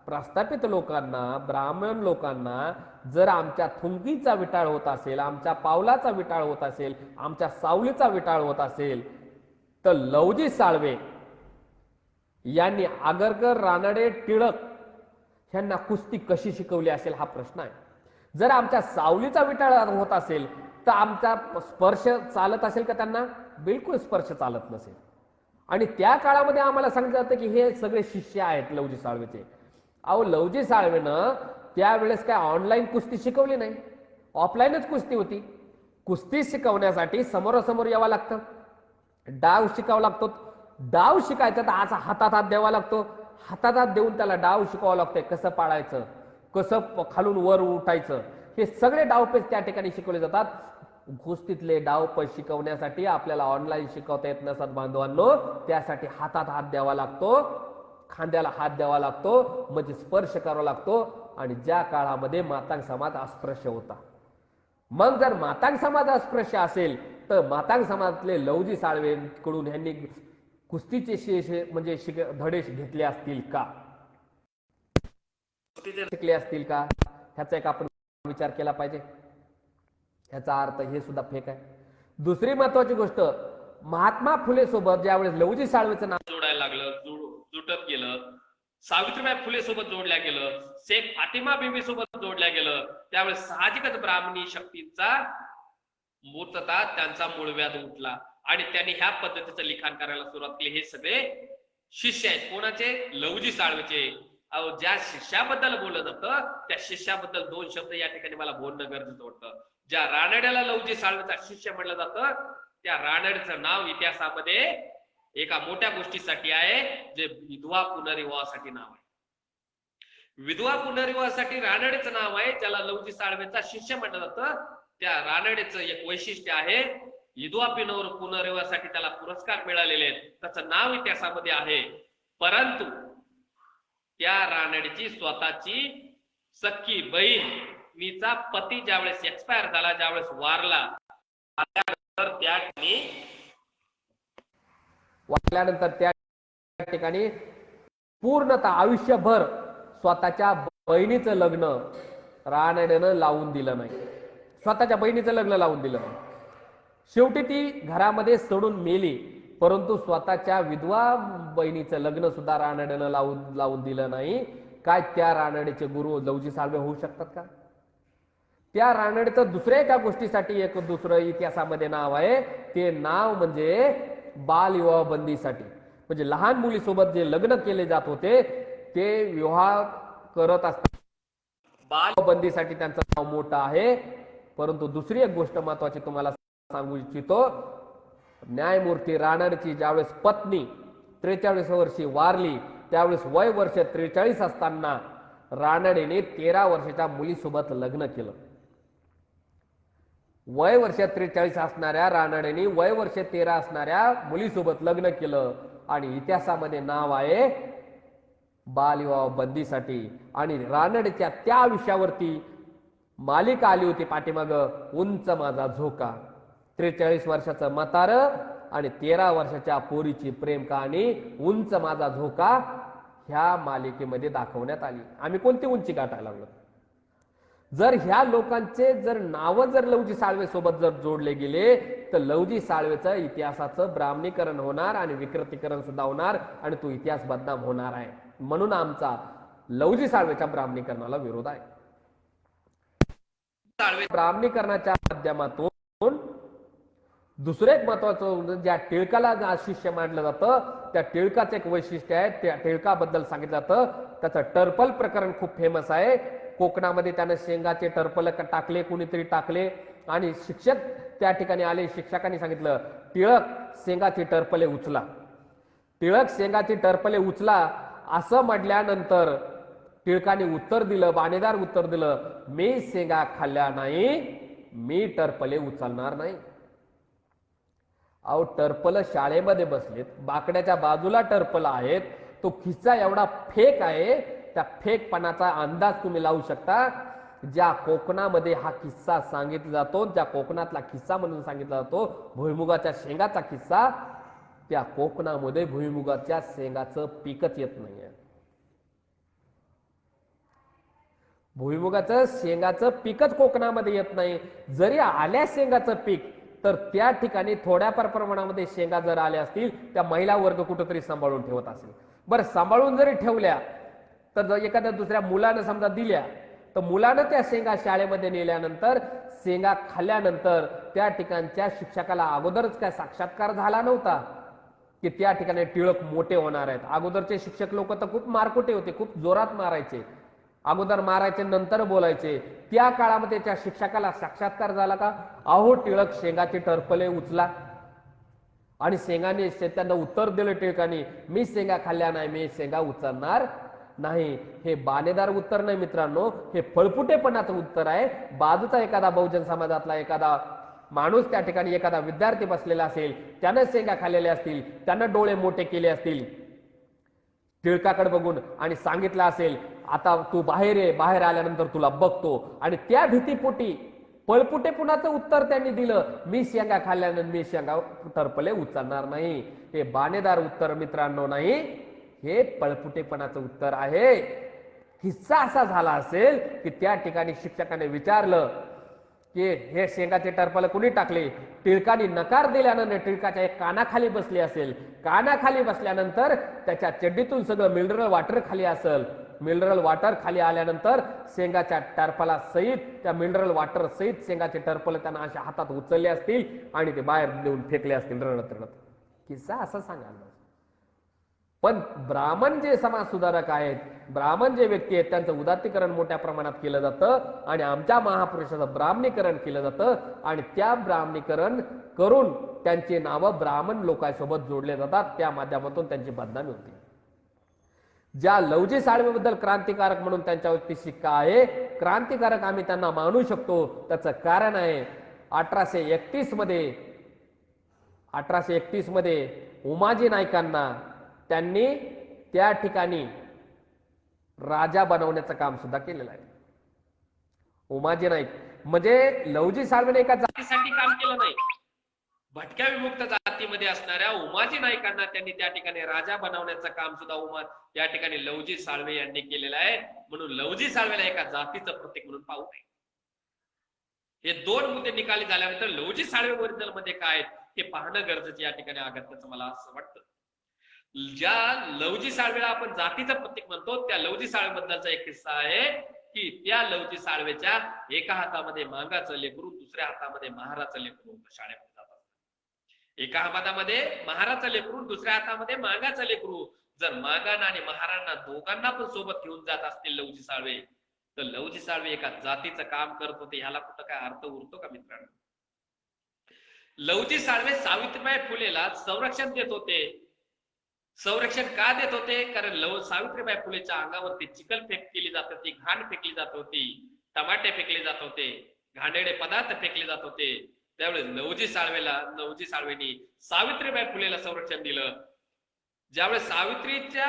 प्रस्थापित लोकांना, ब्राह्मण लोकांना जर आमच्या थुंकीचा विटाळ होत असेल, आमच्या पावलाचा विटाळ होत असेल, आमच्या सावलीचा विटाळ होत असेल, तर लवजी साळवे यांनी आगरकर, रानडे, टिळक ह्यांना कुस्ती कशी शिकवली असेल हा प्रश्न आहे. जर आमच्या सावलीचा विटाळ होत असेल, तर आमचा स्पर्श चालत असेल का त्यांना? बिलकुल स्पर्श चालत नसेल. आणि त्या काळामध्ये आम्हाला सांगितलं जातं की हे सगळे शिष्य आहेत लवजी साळवेचे. अहो, लवजी साळवेनं त्यावेळेस काय ऑनलाईन कुस्ती शिकवली नाही, ऑफलाईनच कुस्ती होती. कुस्ती शिकवण्यासाठी समोरासमोर यावं लागतं, डाव शिकावा लागतो. डाव शिकायचा तर आज हातात हात द्यावा लागतो, हातात हात देऊन त्याला डाव शिकावं लागतंय, कसं पाळायचं, कसं खालून वर उठायचं, हे सगळे डावपेच त्या ठिकाणी शिकवले जातात. कुस्तीतले डावपळ शिकवण्यासाठी आपल्याला ऑनलाईन शिकवता येत नसतात बांधवांनो, त्यासाठी हातात हात द्यावा लागतो, खांद्याला हात द्यावा लागतो, म्हणजे स्पर्श करावा लागतो. आणि ज्या काळामध्ये मातांग समाज अस्पृश्य होता, मग जर मातांग समाज अस्पृश्य असेल तर मातांग समाजातले लवजी साळवे कडून यांनी कुस्तीचे म्हणजे धडे घेतले असतील का, शिकले असतील का, ह्याचा एक आपण विचार केला पाहिजे. ह्याचा अर्थ हे सुद्धा फेक आहे. दुसरी महत्वाची गोष्ट, महात्मा फुले सोबत ज्यावेळेस लवजी साळवेचं नाव जोडायला लागलं, जुटत गेलं, सावित्रीबाई फुले सोबत जोडल्या गेलं, शेख फातिमा बीबी सोबत जोडल्या गेलं, त्यावेळेस साहजिकच ब्राह्मणी शक्तीचा मूर्तता त्यांचा मूळव्याध उठला आणि त्यांनी ह्या पद्धतीचं लिखाण करायला सुरुवात केली. हे सगळे शिष्य आहेत कोणाचे, लवजी साळवेचे. ज्या शिष्याबद्दल बोललं जातं त्या शिष्याबद्दल दोन शब्द या ठिकाणी मला बोलणं गरजेचं वाटतं. ज्या रानड्याला लवजी साळवेचा शिष्य म्हटलं जातं त्या रानड्याचं नाव इतिहासामध्ये एका मोठ्या गोष्टीसाठी आहे, जे विधवा पुनर्विवाहासाठी नाव आहे. विधवा पुनर्विवाहासाठी रानडेचं नाव आहे, ज्याला लवजी साळवेचा शिष्य म्हटलं जातं. त्या रानडेचं एक वैशिष्ट्य आहे, विधवा पुनर्विवाहासाठी त्याला पुरस्कार मिळालेले आहेत, त्याचं नाव इतिहासामध्ये आहे. परंतु त्या रानडेची स्वतःची सख्खी बहिणीचा पती ज्यावेळेस एक्सपायर झाला, ज्यावेळेस वारला, वारल्यानंतर त्या ठिकाणी पूर्णतः आयुष्यभर स्वतःच्या बहिणीचं लग्न रानडेनं लावून दिलं नाही, स्वतःच्या बहिणीचं लग्न लावून दिलं नाही. शेवटी ती घरामध्ये सोडून मेली, परंतु स्वतःच्या विधवा बहिणीचं लग्न सुद्धा रानडेनं लावून दिलं नाही. काय त्या रानडेचे गुरु लवजी साळवे होऊ शकतात का? त्या रानडेचं दुसऱ्या एका गोष्टीसाठी एक दुसरं इतिहासामध्ये नाव आहे, ते नाव म्हणजे बालविवाह बंदीसाठी. म्हणजे लहान मुलीसोबत जे लग्न केले जात होते ते विवाह करत असताना बालविवाह बंदीसाठी त्यांचं नाव मोठं आहे. परंतु दुसरी एक गोष्ट महत्वाची तुम्हाला सांगू इच्छितो, न्यायमूर्ती रानडेची ज्यावेळेस पत्नी 43 वर्षी वारली, त्यावेळेस वय वर्ष 43 असताना रानडेने 13 वर्षाच्या मुलीसोबत लग्न केलं. वय वर्ष 43 असणाऱ्या रानडेने वय वर्ष 13 असणाऱ्या मुलीसोबत लग्न केलं आणि इतिहासामध्ये नाव आहे बालविवाह बंदीसाठी. आणि रानडेच्या त्या विषयावरती मालिका आली होती पाठीमाग, उंच माझा झोका. 43 वर्षाचं म्हातार आणि 13 वर्षाच्या पोरीची प्रेम कहाणी उंच माझा झोका ह्या मालिकेमध्ये दाखवण्यात आली. आम्ही कोणती उंची गाठायला लागलो? जर ह्या लोकांचे जर नाव जर लवजी साळवे सोबत जर जोडले गेले तर लवजी साळवेचं इतिहासाचं ब्राह्मणीकरण होणार आणि विकृतीकरण सुद्धा होणार आणि तो इतिहास बदनाम होणार आहे. म्हणून आमचा लवजी साळवेच्या ब्राह्मणीकरणाला विरोध आहे. ब्राह्मणीकरणाच्या माध्यमातून दुसरं एक महत्वाचं, ज्या टिळकाला शिष्य मानलं जातं त्या टिळकाचं एक वैशिष्ट्य आहे, त्या टिळकाबद्दल सांगितलं जातं त्याचं टर्पल प्रकरण खूप फेमस आहे. कोकणामध्ये त्यानं शेंगाचे टर्पल टाकले, कुणीतरी टाकले आणि शिक्षक त्या ठिकाणी आले. शिक्षकांनी सांगितलं टिळक शेंगाची टर्पले उचला, टिळक शेंगाची टर्पले उचला असं म्हटल्यानंतर टिळकाने उत्तर दिलं, बाणेदार उत्तर दिलं, मी शेंगा खाल्ल्या नाही, मी टर्पले उचलणार नाही. अहो टर्पल शाळेमध्ये बसलेत, बाकड्याच्या बाजूला टर्पल आहेत, तो किस्सा एवढा फेक आहे, त्या फेकपणाचा अंदाज तुम्ही लावू शकता. ज्या कोकणामध्ये हा किस्सा सांगितला जातो, ज्या कोकणातला किस्सा म्हणून सांगितला जातो भुईमुगाच्या शेंगाचा किस्सा, त्या कोकणामध्ये भुईमुगाच्या शेंगाचं पीकच येत नाहीये. भुईमुगाचं शेंगाचं पीकच कोकणामध्ये येत नाही. जरी आल्या शेंगाचं पीक तर त्या ठिकाणी थोड्याफार प्रमाणामध्ये शेंगा जर आल्या असतील त्या महिला वर्ग कुठेतरी सांभाळून ठेवत असेल. बरं सांभाळून जरी ठेवल्या तर एखाद्या दुसऱ्या मुलानं समजा दिल्या तर मुलानं त्या शेंगा शाळेमध्ये नेल्यानंतर शेंगा खाल्ल्यानंतर त्या ठिकाणच्या शिक्षकाला अगोदरच काय साक्षात्कार झाला नव्हता की त्या ठिकाणी टिळक मोठे होणार आहेत. अगोदरचे शिक्षक लोक तर खूप मारकुटे होते, खूप जोरात मारायचे, अगोदर मारायचे नंतर बोलायचे. त्या काळामध्ये त्या शिक्षकाला साक्षात्कार झाला का? अहो टिळक शेंगाचे टर्पले उचला. आणि शेंगाने त्यांना उत्तर दिलं टिळकाने, मी शेंगा खाल्ल्या नाही, मी शेंगा उचलणार नाही. हे बाणेदार उत्तर नाही मित्रांनो, हे फळफुटेपणाचं उत्तर आहे. बाजूचा एखादा बहुजन समाजातला एखादा माणूस त्या ठिकाणी एखादा विद्यार्थी बसलेला असेल, त्यानं शेंगा खाल्लेल्या असतील, त्यानं डोळे मोठे केले असतील टिळकाकडे बघून आणि सांगितलं असेल आता तू बाहेर ये, बाहेर आल्यानंतर तुला बघतो, आणि त्या भीतीपोटी पळपुटेपणाचं उत्तर त्यांनी दिलं, मी शेंगा खाल्ल्यानंतर मी शेंगा टरपले उचलणार नाही. हे बाणेदार उत्तर मित्रांनो नाही, हे पळपुटेपणाचं उत्तर आहे. किस्सा असा झाला असेल की त्या ठिकाणी शिक्षकाने विचारलं की हे शेंगाचे टरपल कुणी टाकले. टिळकाने नकार दिल्यानंतर टिळकाच्या एक कानाखाली बसली असेल, कानाखाली बसल्यानंतर त्याच्या चड्डीतून सगळं मिनरल वॉटर खाली असेल, मिनरल वॉटर खाली आल्यानंतर शेंगाच्या टरपला सहित त्या मिनरल वॉटर सहित शेंगाचे टरपल त्यांना अशा हातात उचलले असतील आणि ते बाहेर देऊन फेकले असतील रडत रडत. किस्सा असं सांगायला. पण ब्राह्मण जे समाज सुधारक आहेत, ब्राह्मण जे व्यक्ती आहेत, त्यांचं उदात्तीकरण मोठ्या प्रमाणात केलं जातं आणि आमच्या महापुरुषाचं ब्राह्मणीकरण केलं जातं आणि त्या ब्राह्मणीकरण करून त्यांची नावं ब्राह्मण लोकांसोबत जोडले जातात, त्या माध्यमातून त्यांची बदनामी होती. ज्या लवजी साळवेबद्दल क्रांतिकारक म्हणून त्यांच्यावरती शिक्का आहे, क्रांतिकारक आम्ही त्यांना मानू शकतो. त्याचं कारण आहे 1831 मध्ये उमाजी नाईकांना त्यांनी त्या ठिकाणी राजा बनवण्याचं काम सुद्धा केलेलं आहे. उमाजी नाईक म्हणजे लवजी साळवेने एका जातीसाठी काम केलं नाही, भटक्या विमुक्त जातीमध्ये असणाऱ्या उमाजी नाईकांना त्यांनी त्या ठिकाणी राजा बनवण्याचं काम सुद्धा त्या ठिकाणी लवजी साळवे यांनी केलेलं आहे. म्हणून लवजी साळवेला एका जातीचं प्रतीक म्हणून पाहू नये. हे दोन मुद्दे निकाली झाल्यानंतर लवजी साळवे ओरिजिनल मध्ये काय हे पाहणं गरजेचं या ठिकाणी अगत्याचं मला असं वाटतं. ज्या लवजी साळवेला आपण जातीचं प्रतीक म्हणतो, त्या लवजी साळवेबद्दलचा एक किस्सा आहे की त्या लवजी साळवेच्या एका हातामध्ये मांगाचं लेकरू, दुसऱ्या हातामध्ये महाराचं लेकरू होतं. शाळेमध्ये जात असताना एका हातामध्ये महाराचं लेकरू, दुसऱ्या हातामध्ये मांगाचं लेकरू. जर मांगांना आणि महारांना दोघांना पण सोबत घेऊन जात असतील लवजी साळवे, तर लवजी साळवे एका जातीचं काम करत होते. ह्याला कुठं काय अर्थ उरतो का मित्रांनो? लवजी साळवे सावित्रीबाई फुलेला संरक्षण देत होते. संरक्षण का देत होते? कारण सावित्रीबाई फुलेच्या अंगावरती चिखल केली जात होती, घाण फेकली जात होती, टमाटे फेकले जात होते, घाणेरडे पदार्थ फेकले जात होते. त्यावेळेस लवजी साळवेनी सावित्रीबाई फुलेला संरक्षण दिलं. ज्यावेळेस सावित्रीच्या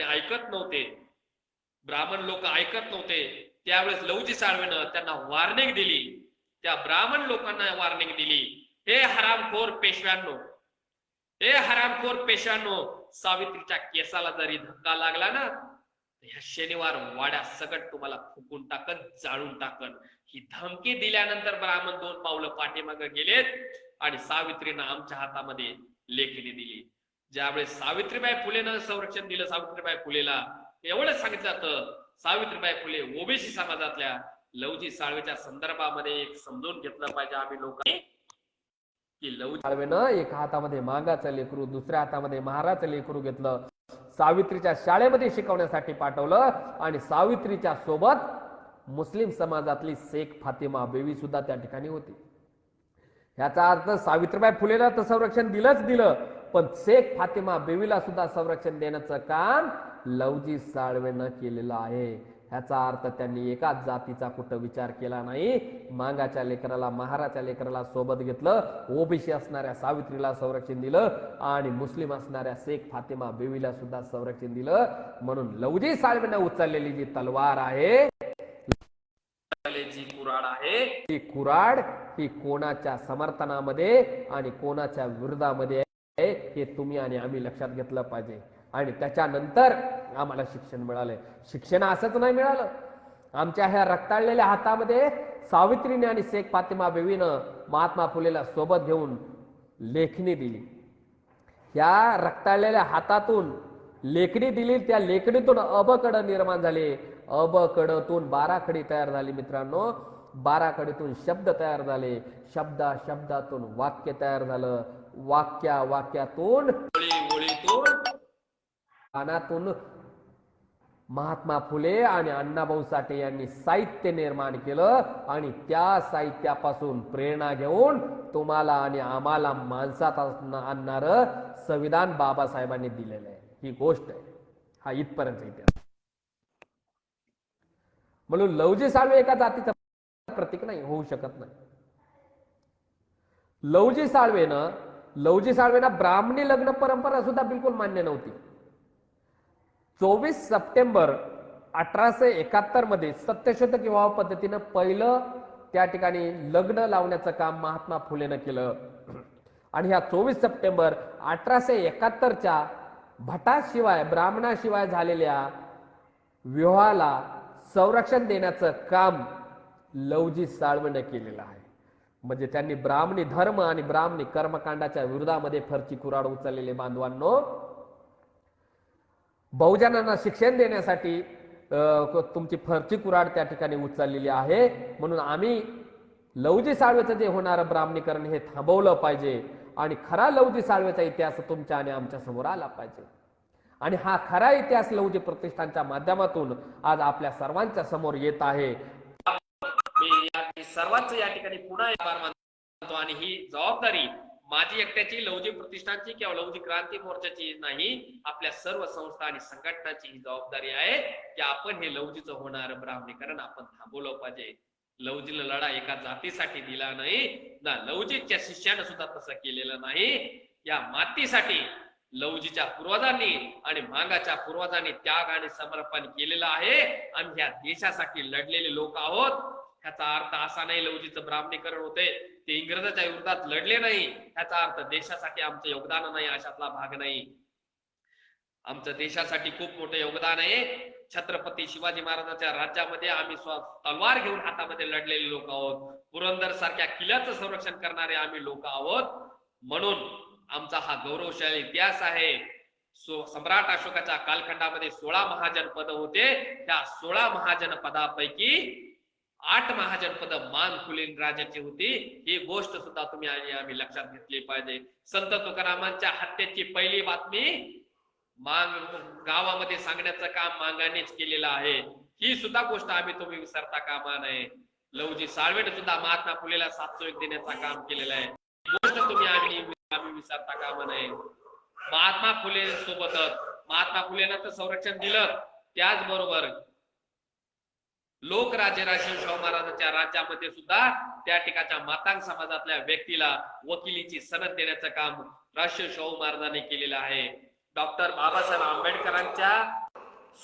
ऐकत नव्हते, ब्राह्मण लोक ऐकत नव्हते, त्यावेळेस लवजी साळवेनं त्यांना वॉर्निंग दिली. त्या ब्राह्मण लोकांना वॉर्निंग दिली, हे हरामखोर पेशव्यांनो, हे हरामखोर पेशव्यांनो, सावित्रीच्या केसाला जरी धक्का लागला ना, ह्या शनिवार वाड्या सकट तुम्हाला फुकून टाकन, जाळून टाकन. ही धमकी दिल्यानंतर ब्राह्मण 2 पावलं पाठीमागे गेलेत आणि सावित्रीनं आमच्या हातामध्ये लेखणी दिली. ज्यावेळेस सावित्रीबाई फुलेनं संरक्षण दिलं सावित्रीबाई फुलेला, एवढंच सांगितलं जातं, सावित्रीबाई फुले ओबीसी समाजातल्या लवजी साळवेच्या संदर्भामध्ये एक समजून घेतलं पाहिजे आम्ही लोकांनी की लवजी साळवेनं एका हातामध्ये मांगाचं लेकरू, दुसऱ्या हातामध्ये महाराचं लेकरू घेतलं, सावित्रीच्या शाळेमध्ये शिकवण्यासाठी पाठवलं आणि सावित्रीच्या सोबत मुस्लिम समाजातली शेख फातिमा बेवी सुद्धा त्या ठिकाणी होती. याचा अर्थ सावित्रीबाई फुलेला तर संरक्षण दिलं, पण शेख फातिमा बेवीला सुद्धा संरक्षण देण्याचं काम लवजी साळवेनं केलेलं आहे. ह्याचा अर्थ त्यांनी एकाच जातीचा कुठं विचार केला नाही. मांगाच्या लेकराला महाराच्या लेकराला सोबत घेतलं, ओबीसी असणाऱ्या सावित्रीला संरक्षण दिलं आणि मुस्लिम असणाऱ्या शेख फातिमा बेवीला सुद्धा संरक्षण दिलं. म्हणून लवजी साळवेनं उचललेली जी तलवार आहे, जी कुऱ्हाड आहे, ती कुऱ्हाड ही कोणाच्या समर्थनामध्ये आणि कोणाच्या विरोधामध्ये आहे हे तुम्ही आणि आम्ही लक्षात घेतलं पाहिजे. आणि त्याच्यानंतर आम्हाला शिक्षण मिळालंय. शिक्षण असंच नाही मिळालं. आमच्या ह्या रक्ताळलेल्या हातामध्ये सावित्रीने आणि शेख फातिमा बेवीनं महात्मा फुलेला सोबत घेऊन लेखणी दिली. ह्या रक्ताळलेल्या हातातून लेखणी दिली, त्या लेखणीतून अबकड निर्माण झाले. अबकडतून 12 खडी तयार झाली मित्रांनो. 12 खडीतून शब्द तयार झाले, शब्दातून वाक्य तयार झालं, वाक्यातून गाण्यातून महात्मा फुले आणि अण्णाभाऊ साठे यांनी साहित्य निर्माण केलं आणि त्या साहित्यापासून प्रेरणा घेऊन तुम्हाला आणि आम्हाला माणसात आणणार संविधान बाबासाहेबांनी दिलेलं आहे. ही गोष्ट आहे. हा इथपर्यंत इतिहास. म्हणून लवजी साळवे एका जातीचं प्रतीक नाही, होऊ शकत नाही. लवजी साळवेना ब्राह्मणी लग्न परंपरा सुद्धा बिलकुल मान्य नव्हती. 24 सप्टेंबर 1871 मध्ये सत्यशोधक विवाह पद्धतीनं पहिलं त्या ठिकाणी लग्न लावण्याचं काम महात्मा फुलेनं केलं. आणि ह्या 24 सप्टेंबर 1871च्या भटाशिवाय ब्राह्मणाशिवाय झालेल्या विवाहाला संरक्षण देण्याचं काम लवजी साळवेनं केलेलं आहे. म्हणजे त्यांनी ब्राह्मणी धर्म आणि ब्राह्मणी कर्मकांडाच्या विरोधामध्ये फरची कुऱ्हाड उचललेले बांधवांनो, बहुजनांना शिक्षण देण्यासाठी तुमची फरची कुऱ्हाड त्या ठिकाणी उचललेली आहे. म्हणून आम्ही लवजी साळवेचं जे होणारं ब्राह्मणीकरण हे थांबवलं पाहिजे आणि खरा लवजी साळवेचा इतिहास तुमच्या आणि आमच्या समोर आला पाहिजे. आणि हा खरा इतिहास लवजी प्रतिष्ठानच्या माध्यमातून आज आपल्या सर्वांच्या समोर येत आहे. मी सर्वांचं या ठिकाणी पुन्हा आभार मानतो आणि ही जबाबदारी माझी एकट्याची, लवजी प्रतिष्ठानची किंवा लवजी क्रांती मोर्चाची नाही, आपल्या सर्व संस्था आणि संघटनाची ही जबाबदारी आहे की आपण हे लवजीचं होणारं ब्राह्मणीकरण आपण थांबवलं पाहिजे. लवजीला लढा एका जातीसाठी दिला नाही ना, लवजीच्या शिष्यानं सुद्धा तसं केलेलं नाही. या मातीसाठी लवजीच्या पूर्वजांनी आणि मांगाच्या पूर्वजांनी त्याग आणि समर्पण केलेलं आहे. आम्ही या देशासाठी लढलेले लोक आहोत. ह्याचा अर्थ असा नाही लवजीचं ब्राह्मणीकरण होते ते इंग्रजाच्या विरोधात लढले नाही, ह्याचा अर्थ देशासाठी आमचं योगदान नाही, अशातला भाग नाही. आमचं देशासाठी खूप मोठं योगदान आहे. छत्रपती शिवाजी महाराजांच्या राज्यामध्ये आम्ही तलवार घेऊन हातामध्ये लढलेले लोक आहोत. पुरंदर सारख्या किल्ल्याचं संरक्षण करणारे आम्ही लोक आहोत. म्हणून आमचा हा गौरवशाली इतिहास आहे. सम्राट अशोकाच्या कालखंडामध्ये 16 महाजनपद होते. त्या 16 महाजनपदापैकी 8 महाजनपद मान खुलीन राजाची होती. ही गोष्ट सुद्धा तुम्ही आणि आम्ही लक्षात घेतली पाहिजे. संत तुकारामांच्या हत्येची पहिली बातमी गावामध्ये सांगण्याचं काम मांगानेच केलेलं आहे. ही सुद्धा गोष्ट आम्ही तुम्ही विसरता कामा नये. लवजी साळवेने सुद्धा महात्मा फुलेला 701 देण्याचं काम केलेलं आहे. गोष्ट तुम्ही आम्ही विसरता कामा नये. महात्मा फुले सोबतच महात्मा फुलेनं तर संरक्षण दिलं, त्याचबरोबर लोकराजे राजशिव शाहू महाराजांच्या राज्यामध्ये सुद्धा त्या ठिकाणच्या मातांग समाजातल्या व्यक्तीला वकिलीची सनद देण्याचं काम राजशिव शाहू महाराजांनी केलेलं आहे. डॉक्टर बाबासाहेब आंबेडकरांच्या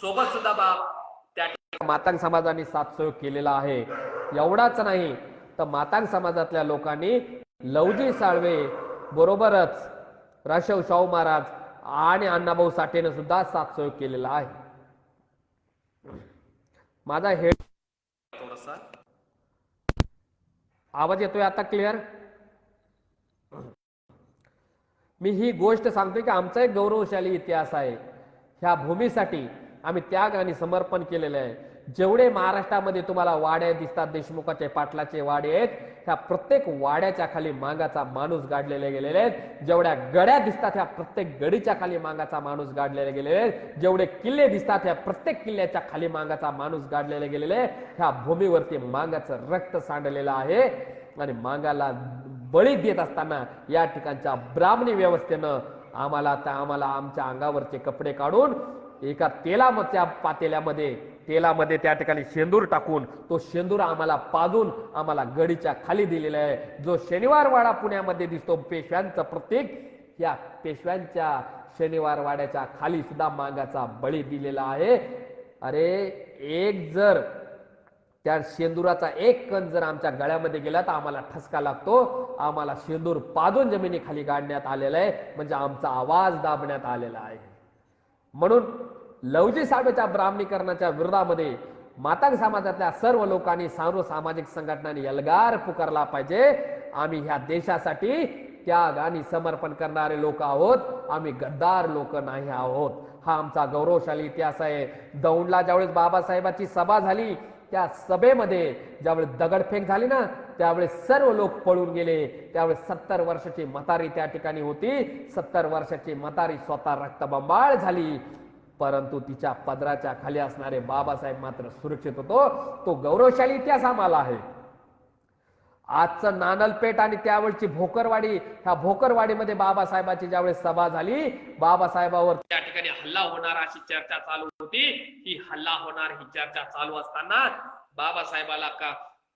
सोबत सुद्धा त्या मातांग समाजाने साथसहयोग केलेला आहे. एवढाच नाही तर मातांग समाजातल्या लोकांनी लवजी साळवे बरोबरच राजशिव शाहू महाराज आणि अण्णाभाऊ साठेने सुद्धा साथसहयोग केलेला आहे. माझा हेड थोडासा आवाज येतोय आता क्लिअर? मी ही गोष्ट सांगतोय की आमचा एक गौरवशाली इतिहास आहे. ह्या भूमीसाठी आम्ही त्याग आणि समर्पण केलेले आहे. जेवढे महाराष्ट्रामध्ये तुम्हाला वाड्या दिसतात, देशमुखाचे पाटलाचे वाडे आहेत, ह्या प्रत्येक वाड्याच्या खाली मांगाचा माणूस गाडलेले गेलेले आहेत. जेवढ्या गड्या दिसतात ह्या प्रत्येक गडीच्या खाली मांगाचा माणूस गाडलेले गेलेले आहेत. जेवढे किल्ले दिसतात ह्या प्रत्येक किल्ल्याच्या खाली मांगाचा माणूस गाडलेले गेलेले आहे. ह्या भूमीवरती मांगाचं रक्त सांडलेलं आहे. आणि मांगाला बळी देत असताना या ठिकाणच्या ब्राह्मणी व्यवस्थेनं आम्हाला आमच्या अंगावरचे कपडे काढून एका तेलाच्या तेलामध्ये त्या ठिकाणी शेंदूर टाकून तो शेंदूर आम्हाला पाजून आम्हाला गडीच्या खाली दिलेला आहे. जो शनिवार वाडा पुण्यामध्ये दिसतो पेशव्यांचं प्रतीक, या पेशव्यांच्या शनिवार वाड्याच्या खाली सुद्धा मांगाचा बळी दिलेला आहे. अरे एक जर त्या शेंदुराचा एक कण जर आमच्या गळ्यामध्ये गेला तर आम्हाला ठसका लागतो. आम्हाला शेंदूर पाजून जमिनीखाली गाडण्यात आलेला आहे, म्हणजे आमचा आवाज दाबण्यात आलेला आहे. म्हणून लवजी साळवेच्या ब्राह्मणीकरणाच्या विरोधामध्ये मातांग समाजातल्या सर्व लोकांनी, सर्व सामाजिक संघटनांनी एल्गार पुकारला पाहिजे. आम्ही ह्या देशासाठी त्याग आणि समर्पण करणारे लोक आहोत, आम्ही गद्दार लोक नाही आहोत. हा आमचा गौरवशाली इतिहास आहे. दौंडला ज्यावेळेस बाबासाहेबांची सभा झाली, त्या सभेमध्ये ज्यावेळेस दगडफेक झाली ना, त्यावेळेस सर्व लोक पळून गेले. त्यावेळेस 70 वर्षाची म्हातारी त्या ठिकाणी होती. 70 वर्षाची म्हातारी स्वतः रक्तबंबाळ झाली, परंतु तिच्या पदराच्या खाली असणारे बाबासाहेब मात्र सुरक्षित होतो. तो गौरवशाली इतिहास आम्हाला आहे. आजचं नानलपेठ आणि त्यावेळची भोकरवाडी, ह्या भोकरवाडीमध्ये बाबासाहेबांची ज्यावेळेस सभा झाली, बाबासाहेबावर त्या ठिकाणी हल्ला होणार अशी चर्चा चालू होती. ही हल्ला होणार ही चर्चा चालू असताना बाबासाहेबाला का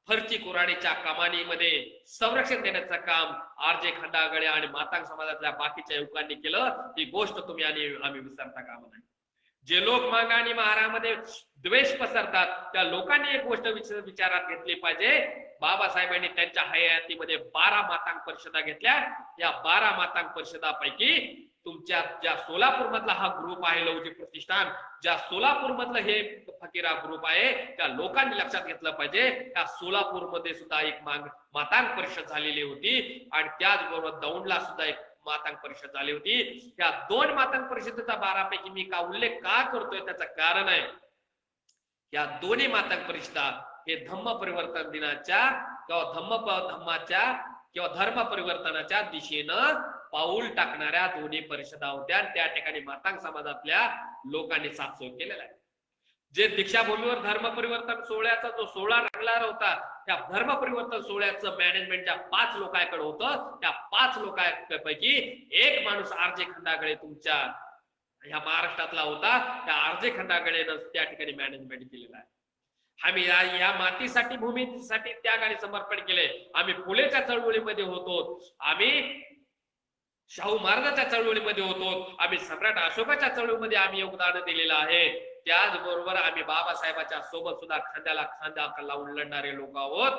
फरची कुराडीच्या कमानीमध्ये संरक्षण देण्याचं काम आरजे खंडागळे आणि मातांग समाजातल्या बाकीच्या युवकांनी केलं, ही गोष्ट तुम्ही आणि आम्ही विसरता कामा नये. जे लोक मांग आणि महारामध्ये द्वेष पसरतात त्या लोकांनी एक गोष्ट विचारात घेतली पाहिजे. बाबासाहेबांनी त्यांच्या हयातीमध्ये 12 मातांग परिषदा घेतल्या. या 12 मातांग परिषदापैकी तुमच्या ज्या सोलापूर मधला हा ग्रुप आहे लवजी प्रतिष्ठान, ज्या सोलापूर मधलं हे फकीरा ग्रुप आहे, त्या लोकांनी लक्षात घेतलं पाहिजे. त्या सोलापूर मध्ये सुद्धा एक मातांग परिषद झालेली होती आणि त्याचबरोबर दौंडला सुद्धा एक मातांग परिषद झाली होती. त्या 2 मातांग परिषदेचा 12 पैकी मी का उल्लेख का करतोय त्याचं कारण आहे, या दोन्ही मातांग परिषदा हे धम्म परिवर्तन दिनाच्या किंवा धम्माच्या किंवा धर्म परिवर्तनाच्या दिशेनं पाऊल टाकणाऱ्या दोन्ही परिषदा होत्या. त्या ठिकाणी मातांग समाजातल्या लोकांनी साथसोय केलेला आहे. जे दीक्षाभूमीवर धर्म परिवर्तन सोहळ्याचा जो सोहळा रंगला होता, त्या धर्म परिवर्तन सोहळ्याचं मॅनेजमेंट ज्या 5 लोकांकडे होतं, त्या 5 लोकांपैकी एक माणूस आरजे खंडागळे तुमच्या ह्या महाराष्ट्रातला होता. त्या आरजे खंडागळेनं त्या ठिकाणी मॅनेजमेंट केलेलं आहे. आम्ही या मातीसाठी भूमीसाठी त्याग आणि समर्पण केले. आम्ही फुलेच्या चळवळीमध्ये होतो, आम्ही शाहू महाराजांच्या चळवळीमध्ये होतो, आम्ही सम्राट अशोकाच्या चळवळीमध्ये आम्ही योगदान दिलेलं आहे. त्याचबरोबर आम्ही बाबासाहेबांच्या सोबत सुद्धा खांद्याला खांदा लावून लढणारे लोक आहोत.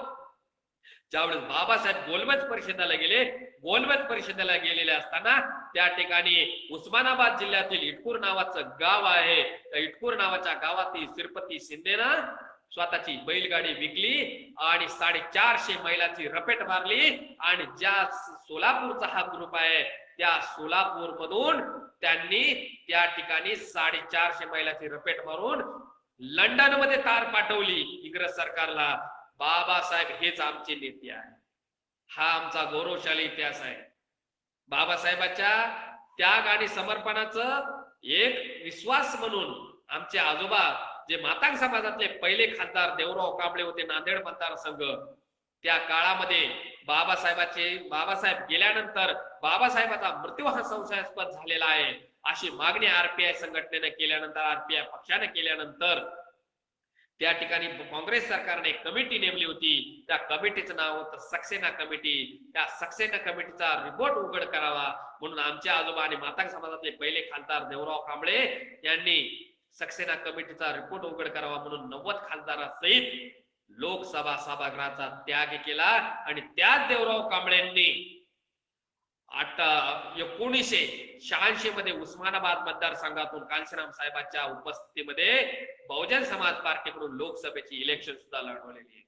ज्यावेळेस बाबासाहेब गोलमेज परिषदेला गेले, गोलमेज परिषदेला गेलेले असताना त्या ठिकाणी उस्मानाबाद जिल्ह्यातील इटकूर नावाचं गाव आहे. त्या इटकूर नावाच्या गावातील श्रीपती शिंदेनं स्वतःची बैलगाडी विकली आणि 450 महिलांची रपेट मारली आणि ज्या सोलापूरचा हा ग्रुप आहे त्या सोलापूर मधून त्यांनी त्या ठिकाणी 450 महिलांची रपेट मारून लंडन मध्ये तार पाठवली इंग्रज सरकारला. बाबासाहेब हेच आमचे नेते आहे. हा आमचा गौरवशाली इतिहास आहे. बाबासाहेबांच्या त्याग आणि समर्पणाचं एक विश्वास म्हणून आमचे आजोबा जे मातांग समाजातले पहिले खासदार देवराव कांबळे होते नांदेड मतदारसंघ, त्या काळामध्ये बाबासाहेब गेल्यानंतर बाबासाहेबांचा मृत्यू हा संशयास्पद झालेला आहे अशी मागणी आरपीआय संघटनेने केल्यानंतर, आरपीआय पक्षाने केल्यानंतर त्या ठिकाणी काँग्रेस सरकारने एक कमिटी नेमली होती. त्या कमिटीचं नाव होतं सक्सेना कमिटी. त्या सक्सेना कमिटीचा रिपोर्ट उघड करावा म्हणून आमचे आजोबा आणि मातांग समाजातले पहिले खासदार देवराव कांबळे यांनी सक्सेना कमिटीचा रिपोर्ट उघड करावा म्हणून 90 खासदारासहित लोकसभा सभागृहाचा त्याग केला आणि त्याच देवराव कांबळेंनी 1986 मध्ये उस्मानाबाद मतदारसंघातून कांशीराम साहेबांच्या उपस्थितीमध्ये बहुजन समाज पार्टीकडून लोकसभेची इलेक्शन सुद्धा लढवलेली आहे.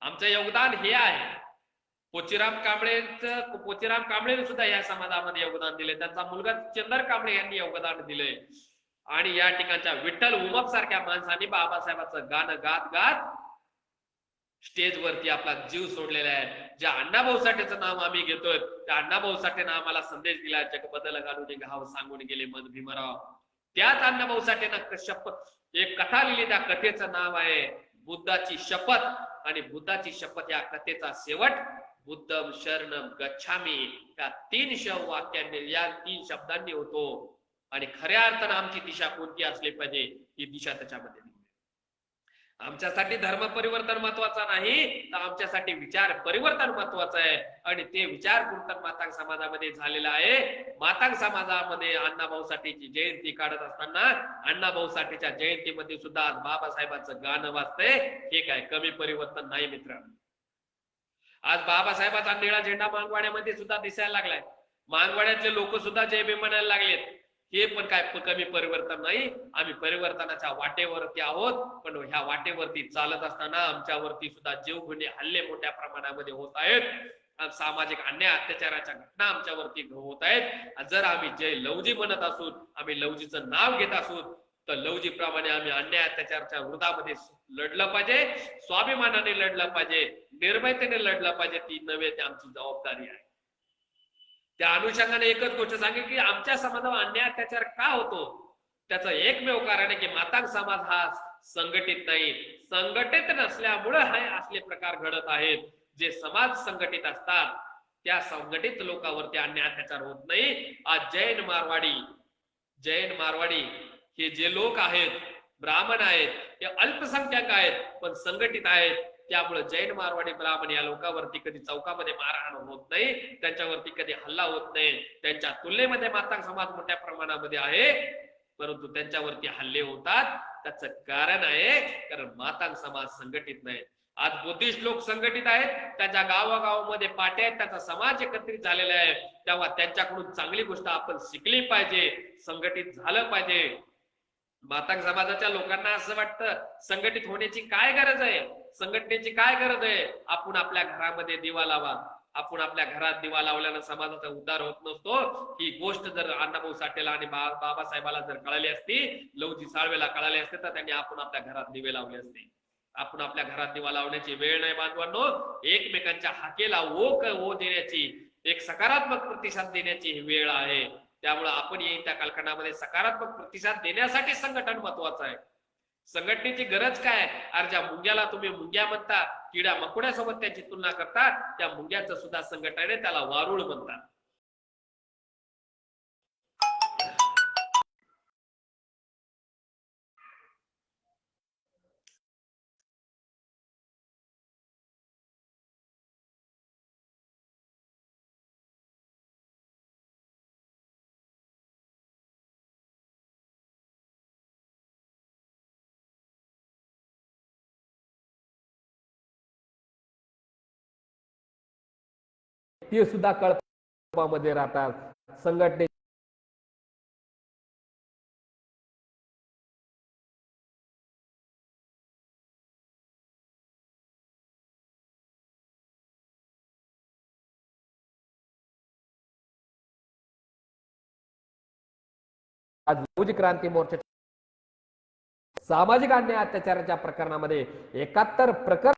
आमचं योगदान हे आहे. पोचीराम कांबळेने सुद्धा या समाजामध्ये योगदान दिले. त्यांचा मुलगा चंदर कांबळे यांनी योगदान दिले आणि या ठिकाणच्या विठ्ठल उमप सारख्या माणसांनी बाबासाहेबांचं गाणं गात गात स्टेज वरती आपला जीव सोडलेला आहे. ज्या अण्णाभाऊ साठेचं नाव आम्ही घेतोय त्या अण्णाभाऊ साठेनं आम्हाला संदेश दिला, जग बदल घालून घाव सांगून गेले मन भीमराव. त्याच अण्णाभाऊ साठेनं शपथ एक कथा लिहिली. त्या कथेचं नाव आहे बुद्धाची शपथ आणि बुद्धाची शपथ या कथेचा शेवट बुद्धम शरणम गच्छामी या 3 वाक्यांनी, या 3 शब्दांनी होतो. आणि खऱ्या अर्थानं आमची दिशा कोणती असली पाहिजे ही दिशा त्याच्यामध्ये. आमच्यासाठी धर्म परिवर्तन महत्वाचा नाही तर आमच्यासाठी विचार परिवर्तन महत्वाचं आहे आणि ते विचार परिवर्तन मातांग समाजामध्ये झालेलं आहे. मातांग समाजामध्ये अण्णाभाऊ साठेची जयंती काढत असताना अण्णाभाऊ साठेच्या जयंतीमध्ये सुद्धा आज बाबासाहेबांचं गाणं वाजतंय. हे काय कमी परिवर्तन नाही मित्रांनो. आज बाबासाहेबांचा निळा झेंडा मानवाड्यामध्ये सुद्धा दिसायला लागलाय. मानवाड्यातले लोक सुद्धा जय भीम म्हणायला लागलेत. हे पण काय कमी परिवर्तन नाही. आम्ही परिवर्तनाच्या वाटेवरती आहोत, पण ह्या वाटेवरती चालत असताना आमच्यावरती सुद्धा जीवघेणे हल्ले मोठ्या प्रमाणामध्ये होत आहेत. सामाजिक अन्याय अत्याचाराच्या घटना आमच्यावरती होत आहेत. जर आम्ही जय लवजी म्हणत असू, आम्ही लवजीचं नाव घेत असू तर लवजी प्रमाणे आम्ही अन्याय अत्याचाराच्या विरोधामध्ये लढलं पाहिजे, स्वाभिमानाने लढलं पाहिजे, निर्भयतेने लढलं पाहिजे. ती नव्हे ती आमची जबाबदारी आहे. त्या अनुषंगाने एकच गोष्ट सांगेल की आमच्या समाजावर अन्याय अत्याचार का होतो त्याचं एकमेव कारण आहे की मातांग समाज हा संघटित नाही. संघटित नसल्यामुळे हे असले प्रकार घडत आहेत. जे समाज संघटित असतात त्या संघटित लोकांवरती अन्याय अत्याचार होत नाही. आज जैन मारवाडी हे जे लोक आहेत, ब्राह्मण आहेत, हे अल्पसंख्याक आहेत पण संघटित आहेत. त्यामुळे जैन मारवाडी ब्राह्मण या लोकांवरती कधी चौकामध्ये मारहाण होत नाही, त्यांच्यावरती कधी हल्ला होत नाही. त्यांच्या तुलनेमध्ये मातांग समाज मोठ्या प्रमाणामध्ये आहे, परंतु त्यांच्यावरती हल्ले होतात. त्याचं कारण आहे कारण मातांग समाज संघटित नाही. आज बुद्धिस्ट लोक संघटित आहेत, त्यांच्या गावागावामध्ये पाट्या आहेत, त्यांचा समाज एकत्रित झालेला आहे. तेव्हा त्यांच्याकडून चांगली गोष्ट आपण शिकली पाहिजे, संघटित झालं पाहिजे. मातांग समाजाच्या लोकांना असं वाटतं संघटित होण्याची काय गरज आहे, संघटनेची काय गरज आहे. आपण आपल्या घरामध्ये दिवा लावा. आपण आपल्या घरात दिवा लावल्यानं समाजाचा उद्धार होत नसतो. ही गोष्ट जर अण्णाभाऊ साठेला आणि बाबासाहेबाला जर कळाली असती, लवजी साळवेला कळाली असते, तर त्यांनी आपण आपल्या घरात दिवे लावले असते. आपण आपल्या घरात दिवा लावण्याची वेळ नाही बांधवांनो. एकमेकांच्या हाकेला ओ देण्याची, एक सकारात्मक प्रतिसाद देण्याची ही वेळ आहे. त्यामुळे आपण येईल त्या कालखंडामध्ये सकारात्मक प्रतिसाद देण्यासाठी संघटन महत्वाचं आहे. संघटनेची गरज काय? अरे ज्या मुंग्याला तुम्ही मुंग्या म्हणता, किड्या मकोड्यासोबत त्याची तुलना करता, त्या मुंग्याचं सुद्धा संघटन त्याला वारुळ म्हणतात. ते सुद्धा कळपामध्ये राहतात. संघटने आज लवजी क्रांती मोर्चा सामाजिक अन्याय अत्याचाराच्या प्रकरणामध्ये 71 प्रकरण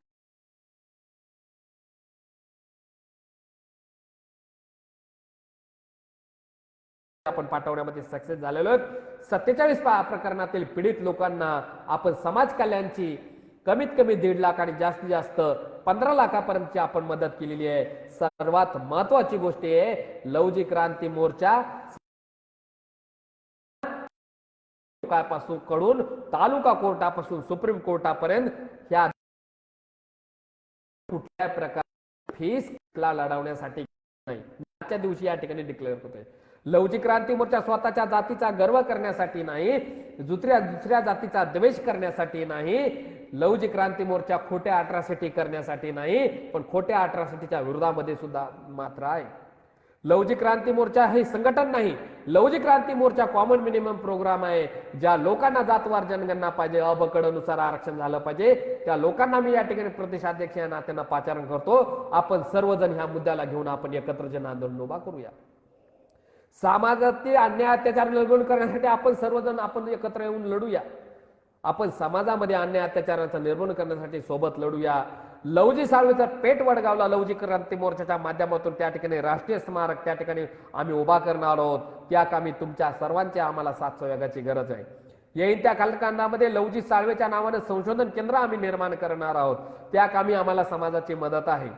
आपण पाठवण्यामध्ये सक्सेस झालेलो आहोत. 47 प्रकरणातील पीडित लोकांना आपण समाज कल्याणची कमीत कमी 1.5 लाख आणि जास्तीत जास्त 15 लाखापर्यंतची आपण मदत केलेली आहे. सर्वात महत्वाची गोष्ट आहे लवजी क्रांती मोर्चा पासून कडून तालुका कोर्टापासून सुप्रीम कोर्टापर्यंत ह्या कुठल्या प्रकार फीसला लढवण्यासाठी नाही. आजच्या दिवशी या ठिकाणी डिक्लेअर होतोय. लवजी क्रांती मोर्चा स्वतःच्या जातीचा गर्व करण्यासाठी नाही, दुसऱ्या जातीचा द्वेष करण्यासाठी नाही. लवजी क्रांती मोर्चा खोट्या अट्रॉसिटी करण्यासाठी नाही, पण खोट्या अट्रॉसिटीच्या विरोधामध्ये सुद्धा मात्र आहे. लवजी क्रांती मोर्चा हे संघटन नाही. Lavji Kranti Morcha common minimum programme आहे. ज्या लोकांना जातवार जनगणना पाहिजे, अबकडनुसार आरक्षण झालं पाहिजे, त्या लोकांना मी या ठिकाणी प्रदेशाध्यक्ष या नात्यानं पाचारण करतो. आपण सर्वजण ह्या मुद्द्याला घेऊन आपण एकत्र जन आंदोलन उभा करूया. समाजातील अन्याय अत्याचार निर्मूलन करण्यासाठी आपण सर्वजण आपण एकत्र येऊन लढूया. आपण समाजामध्ये अन्याय अत्याचारांचं निर्मूलन करण्यासाठी सोबत लढूया. लवजी साळवेचा पेठ वडगावला लवजी क्रांती मोर्चाच्या माध्यमातून त्या ठिकाणी राष्ट्रीय स्मारक त्या ठिकाणी आम्ही उभा करणार आहोत. त्या कामी तुमच्या सर्वांची आम्हाला साथ सहयोगाची गरज आहे. येईल त्या कालखंडामध्ये लवजी साळवेच्या नावाने संशोधन केंद्र आम्ही निर्माण करणार आहोत. त्या कामी आम्हाला समाजाची मदत आहे.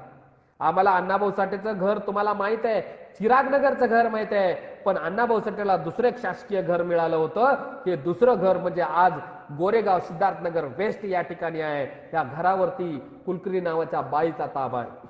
आम्हाला अण्णाभाऊ साठेचं घर तुम्हाला माहित आहे, चिरागनगरचं घर माहित आहे, पण अण्णाभाऊ साठेला दुसरं एक शासकीय घर मिळालं होतं. हे दुसरं घर म्हणजे आज गोरेगाव सिद्धार्थनगर वेस्ट या ठिकाणी आहे. त्या घरावरती कुलकर्णी नावाच्या बाईचा ताबा आहे.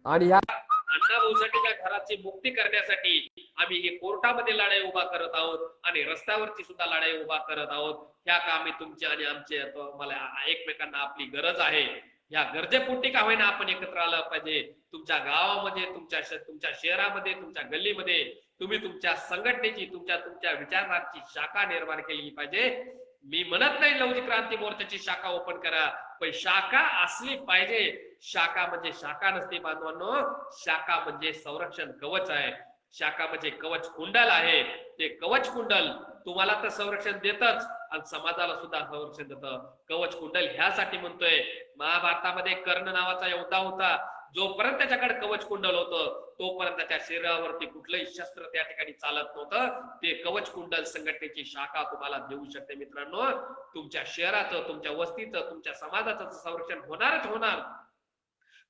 आणि ह्या अण्णाभाऊ साठेच्या घराची मुक्ती करण्यासाठी आम्ही हे कोर्टामध्ये लढाई उभा करत आहोत आणि रस्त्यावरची सुद्धा लढाई उभा करत आहोत. ह्या कामी तुमची आणि आमचे मला एकमेकांना आपली गरज आहे. या गरजेपोटी का होईना आपण एकत्र आलं पाहिजे. तुमच्या गावामध्ये, तुमच्या शहरामध्ये, तुमच्या गल्लीमध्ये तुम्ही तुमच्या संघटनेची, तुमच्या विचारधाराची शाखा निर्माण केली पाहिजे. मी म्हणत नाही लवजी क्रांती मोर्चाची शाखा ओपन करा, पण शाखा असली पाहिजे. शाखा म्हणजे शाखा नसते बांधवांनो, शाखा म्हणजे संरक्षण कवच आहे. शाखा म्हणजे कवच कुंडल आहे. ते कवच कुंडल तुम्हाला तर संरक्षण देतच आणि समाजाला सुद्धा संरक्षण देतं. कवच कुंडल ह्यासाठी म्हणतोय, महाभारतामध्ये कर्ण नावाचा योद्धा होता. जोपर्यंत त्याच्याकडे कवच कुंडल होतं तोपर्यंत त्या शरीरावरती कुठलंही शस्त्र त्या ठिकाणी चालत नव्हतं. ते कवच कुंडल संघटनेची शाखा तुम्हाला देऊ शकते. मित्रांनो, तुमच्या शहराचं, तुमच्या वस्तीचं, तुमच्या समाजाचं संरक्षण होणारच होणार.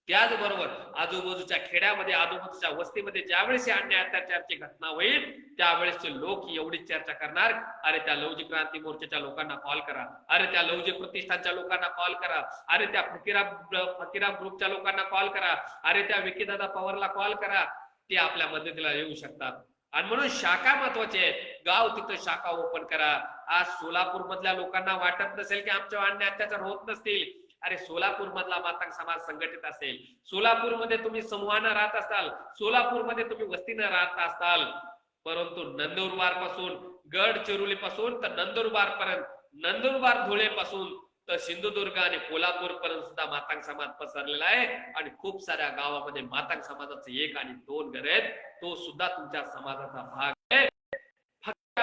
त्याचबरोबर आजूबाजूच्या खेड्यामध्ये आजूबाजूच्या वस्तीमध्ये ज्यावेळेस या अन्याय अत्याचाराची घटना होईल त्यावेळेसचे लोक एवढी चर्चा करणार, अरे त्या लवजी क्रांती मोर्चाच्या लोकांना कॉल करा, अरे त्या लवजी प्रतिष्ठानच्या लोकांना कॉल करा, अरे त्या फकीरा ग्रुपच्या लोकांना कॉल करा, अरे त्या विकीदादा पवारला कॉल करा, ते आपल्या मदतीला येऊ शकतात. आणि म्हणून शाखा महत्वाची आहे. गाव तिथं शाखा ओपन करा. आज सोलापूर मधल्या लोकांना वाटत नसेल की आमच्या अन्याय अत्याचार होत नसतील. अरे सोलापूर मधला मातंग समाज संघटित असेल, सोलापूरमध्ये तुम्ही समूहानं राहत असाल, सोलापूरमध्ये तुम्ही वस्तीनं राहत असाल, परंतु नंदुरबार पासून गडचिरोली पासून तर नंदुरबार पर्यंत, नंदुरबार धुळे पासून तर सिंधुदुर्ग आणि कोल्हापूर पर्यंत सुद्धा मातंग समाज पसरलेला आहे. आणि खूप साऱ्या गावामध्ये मातंग समाजाचं 1 आणि 2 घर आहेत. तो सुद्धा तुमच्या समाजाचा भाग आहे.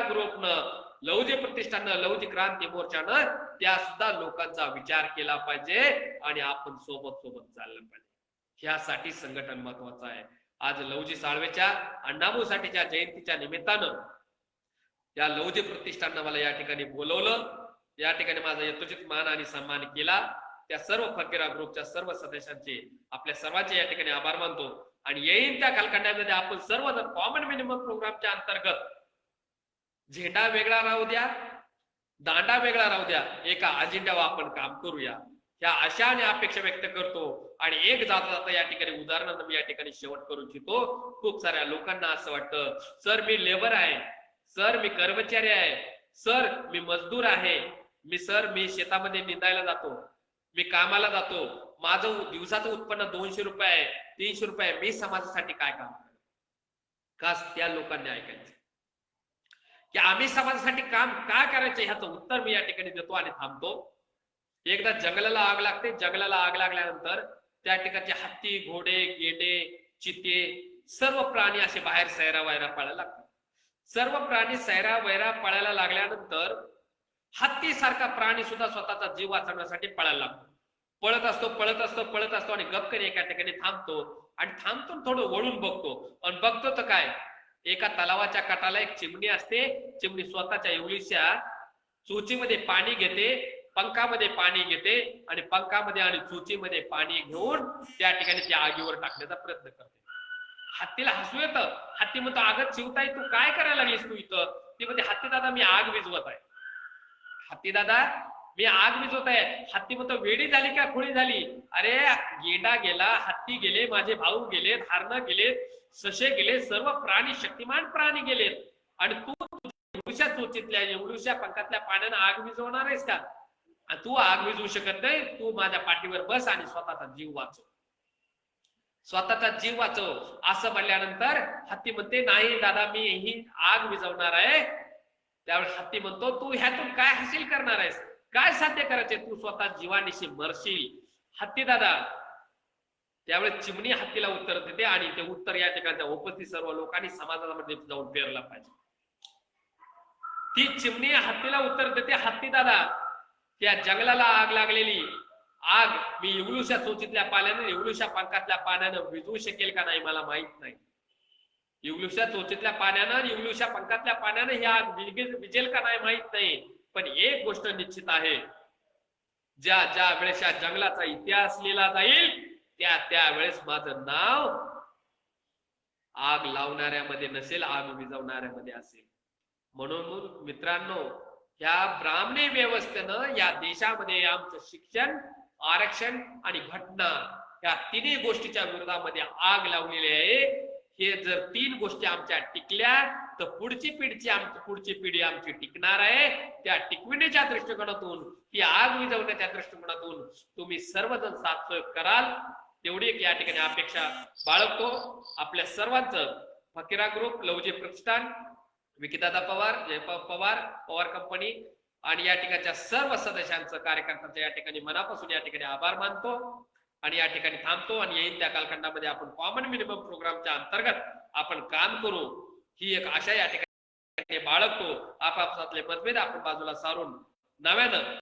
ग्रुपनं, लवजी प्रतिष्ठाननं, लवजी क्रांती मोर्चानं त्या सुद्धा लोकांचा विचार केला पाहिजे आणि आपण सोबत चाललं पाहिजे. ह्यासाठी संघटन महत्वाचं आहे. आज लवजी साळवेच्या अण्णाभाऊसाठीच्या जयंतीच्या निमित्तानं या लवजी प्रतिष्ठाननं मला या ठिकाणी बोलवलं. या ठिकाणी माझा यथोचित मान आणि सन्मान केला. त्या सर्व फकीरा ग्रुपच्या सर्व सदस्यांचे, आपल्या सर्वांचे या ठिकाणी आभार मानतो. आणि येईन त्या कालखंडामध्ये आपण सर्वजण कॉमन मिनिमम प्रोग्रामच्या अंतर्गत झेंडा वेगळा राहू द्या, दांडा वेगळा राहू द्या, एका अजेंड्यावर आपण काम करूया, ह्या आशा आणि अपेक्षा व्यक्त करतो. आणि एक जाता या ठिकाणी उदाहरणार्थ मी या ठिकाणी शेवट करू इच्छितो. खूप साऱ्या लोकांना असं वाटतं, सर मी लेबर आहे, सर मी कर्मचारी आहे, सर मी मजदूर आहे, मी शेतामध्ये निंदायला जातो, मी कामाला जातो, माझं दिवसाचं उत्पन्न 200 रुपये आहे, 300 रुपये, मी समाजासाठी काय काम करतो? खास त्या लोकांनी ऐकायचं की आम्ही समाजासाठी काम का करायचं ह्याचं उत्तर मी या ठिकाणी देतो आणि थांबतो. एकदा जंगलाला आग लागते. जंगलाला आग लागल्यानंतर त्या ठिकाणचे हत्ती, घोडे, गेंडे, चिते, सर्व प्राणी असे बाहेर सैरा वैरा पळायला लागतात. सर्व प्राणी सैरा वैरा पळायला लागल्यानंतर हत्ती सारखा प्राणी सुद्धा स्वतःचा जीव वाचवण्यासाठी पळायला लागतो. पळत असतो आणि गपकन एका ठिकाणी थांबतो. आणि थांबतो थोडं वळून बघतो. आणि बघतो तर काय, एका तलावाच्या काठाला एक चिमणी असते. चिमणी स्वतःच्या एवढीशा चोचीमध्ये पाणी घेते, पंखामध्ये पाणी घेते आणि पंखामध्ये आणि चोचीमध्ये पाणी घेऊन त्या ठिकाणी त्या आगीवर टाकण्याचा प्रयत्न करते. हत्तीला हसू येतं. हत्ती म्हणतो, अगं चिवताई तू काय करायला लागलीस तू इथं? ती म्हणते, हत्ती दादा मी आग विझवत आहे. हत्ती दादा मी आग विझवत आहे. हत्ती म्हणतो, वेडी झाली का खुळी झाली? अरे गेंडा गेला, हत्ती गेले, माझे भाऊ गेले, हरणं गेले, ससे गेले, सर्व प्राणी, शक्तिमान प्राणी गेलेत, आणि तू एवढ्या चोचीतल्या एवढ्या पंखातल्या पाण्यानं आग विझवणार आहेस का? तू आग विझवू शकत नाही. तू माझ्या पाठीवर बस आणि स्वतःचा जीव वाचव, स्वतःचा जीव वाचव. असं म्हणल्यानंतर हत्ती म्हणते, नाही दादा मी ही आग विझवणार आहे. त्यावेळेस हत्ती म्हणतो, तू ह्यातून काय हासिल करणार आहेस? काय साध्य करायचे? तू स्वतः जीवानिशी मरशील. हत्ती दादा, त्यावेळेस चिमणी हत्तीला उत्तर देते आणि ते उत्तर या ठिकाणच्या उपस्थित सर्व लोकांनी समाजामध्ये जाऊन पेरलं पाहिजे. ती चिमणी हत्तीला उत्तर देते, हत्ती दादा त्या जंगलाला आग लागलेली आग मी एवढूशा चोचीतल्या पाण्याने, एवढूशा पंखातल्या पाण्यानं विझवू शकेल का नाही मला माहित नाही. एवढूशा चोचीतल्या पाण्यानं, एवढूशा पंखातल्या पाण्यानं ही आग विझेल का नाही माहित नाही. पण एक गोष्ट निश्चित आहे, ज्या ज्या वेळेस या जंगलाचा इतिहास लिहिला जाईल त्या वेळेस माझं नाव आग लावणाऱ्यामध्ये नसेल, आग विझवणाऱ्यामध्ये असेल. म्हणून मित्रांनो, या ब्राह्मणी व्यवस्थेनं या देशामध्ये आमचं शिक्षण, आरक्षण आणि घटना या तिन्ही गोष्टीच्या विरोधामध्ये आग लावलेली आहे. हे जर 3 गोष्टी आमच्या टिकल्या तर पुढची पिढी आमची टिकणार आहे. त्या टिकविण्याच्या दृष्टिकोनातून, ती आग विझवण्याच्या दृष्टिकोनातून तुम्ही सर्वजण साथ सहयोग कराल, तेवढी एक या ठिकाणी अपेक्षा बाळगतो. आपल्या सर्वांचं फकीरा ग्रुप, लवजी प्रतिष्ठान, विकीदादा पवार, जयपाल पवार, पवार कंपनी आणि या ठिकाणच्या सर्व सदस्यांचं, कार्यकर्त्यांचं या ठिकाणी मनापासून या ठिकाणी आभार मानतो आणि या ठिकाणी थांबतो. आणि येईल त्या कालखंडामध्ये आपण कॉमन मिनिमम प्रोग्रामच्या अंतर्गत आपण काम करू, ही एक आशा या ठिकाणी बाळगतो. आपापसातले मतभेद आपण बाजूला सारून नव्यानं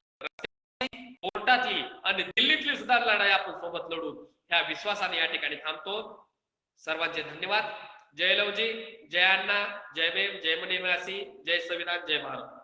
कोर्टातली आणि दिल्लीतली सुद्धा लढाई आपण सोबत लढू, ह्या विश्वासाने या ठिकाणी थांबतो. सर्वांचे धन्यवाद. जय लवजी, जय अण्णा, जय भीम, जय मनिवासी, जय संविधान, जय भारत.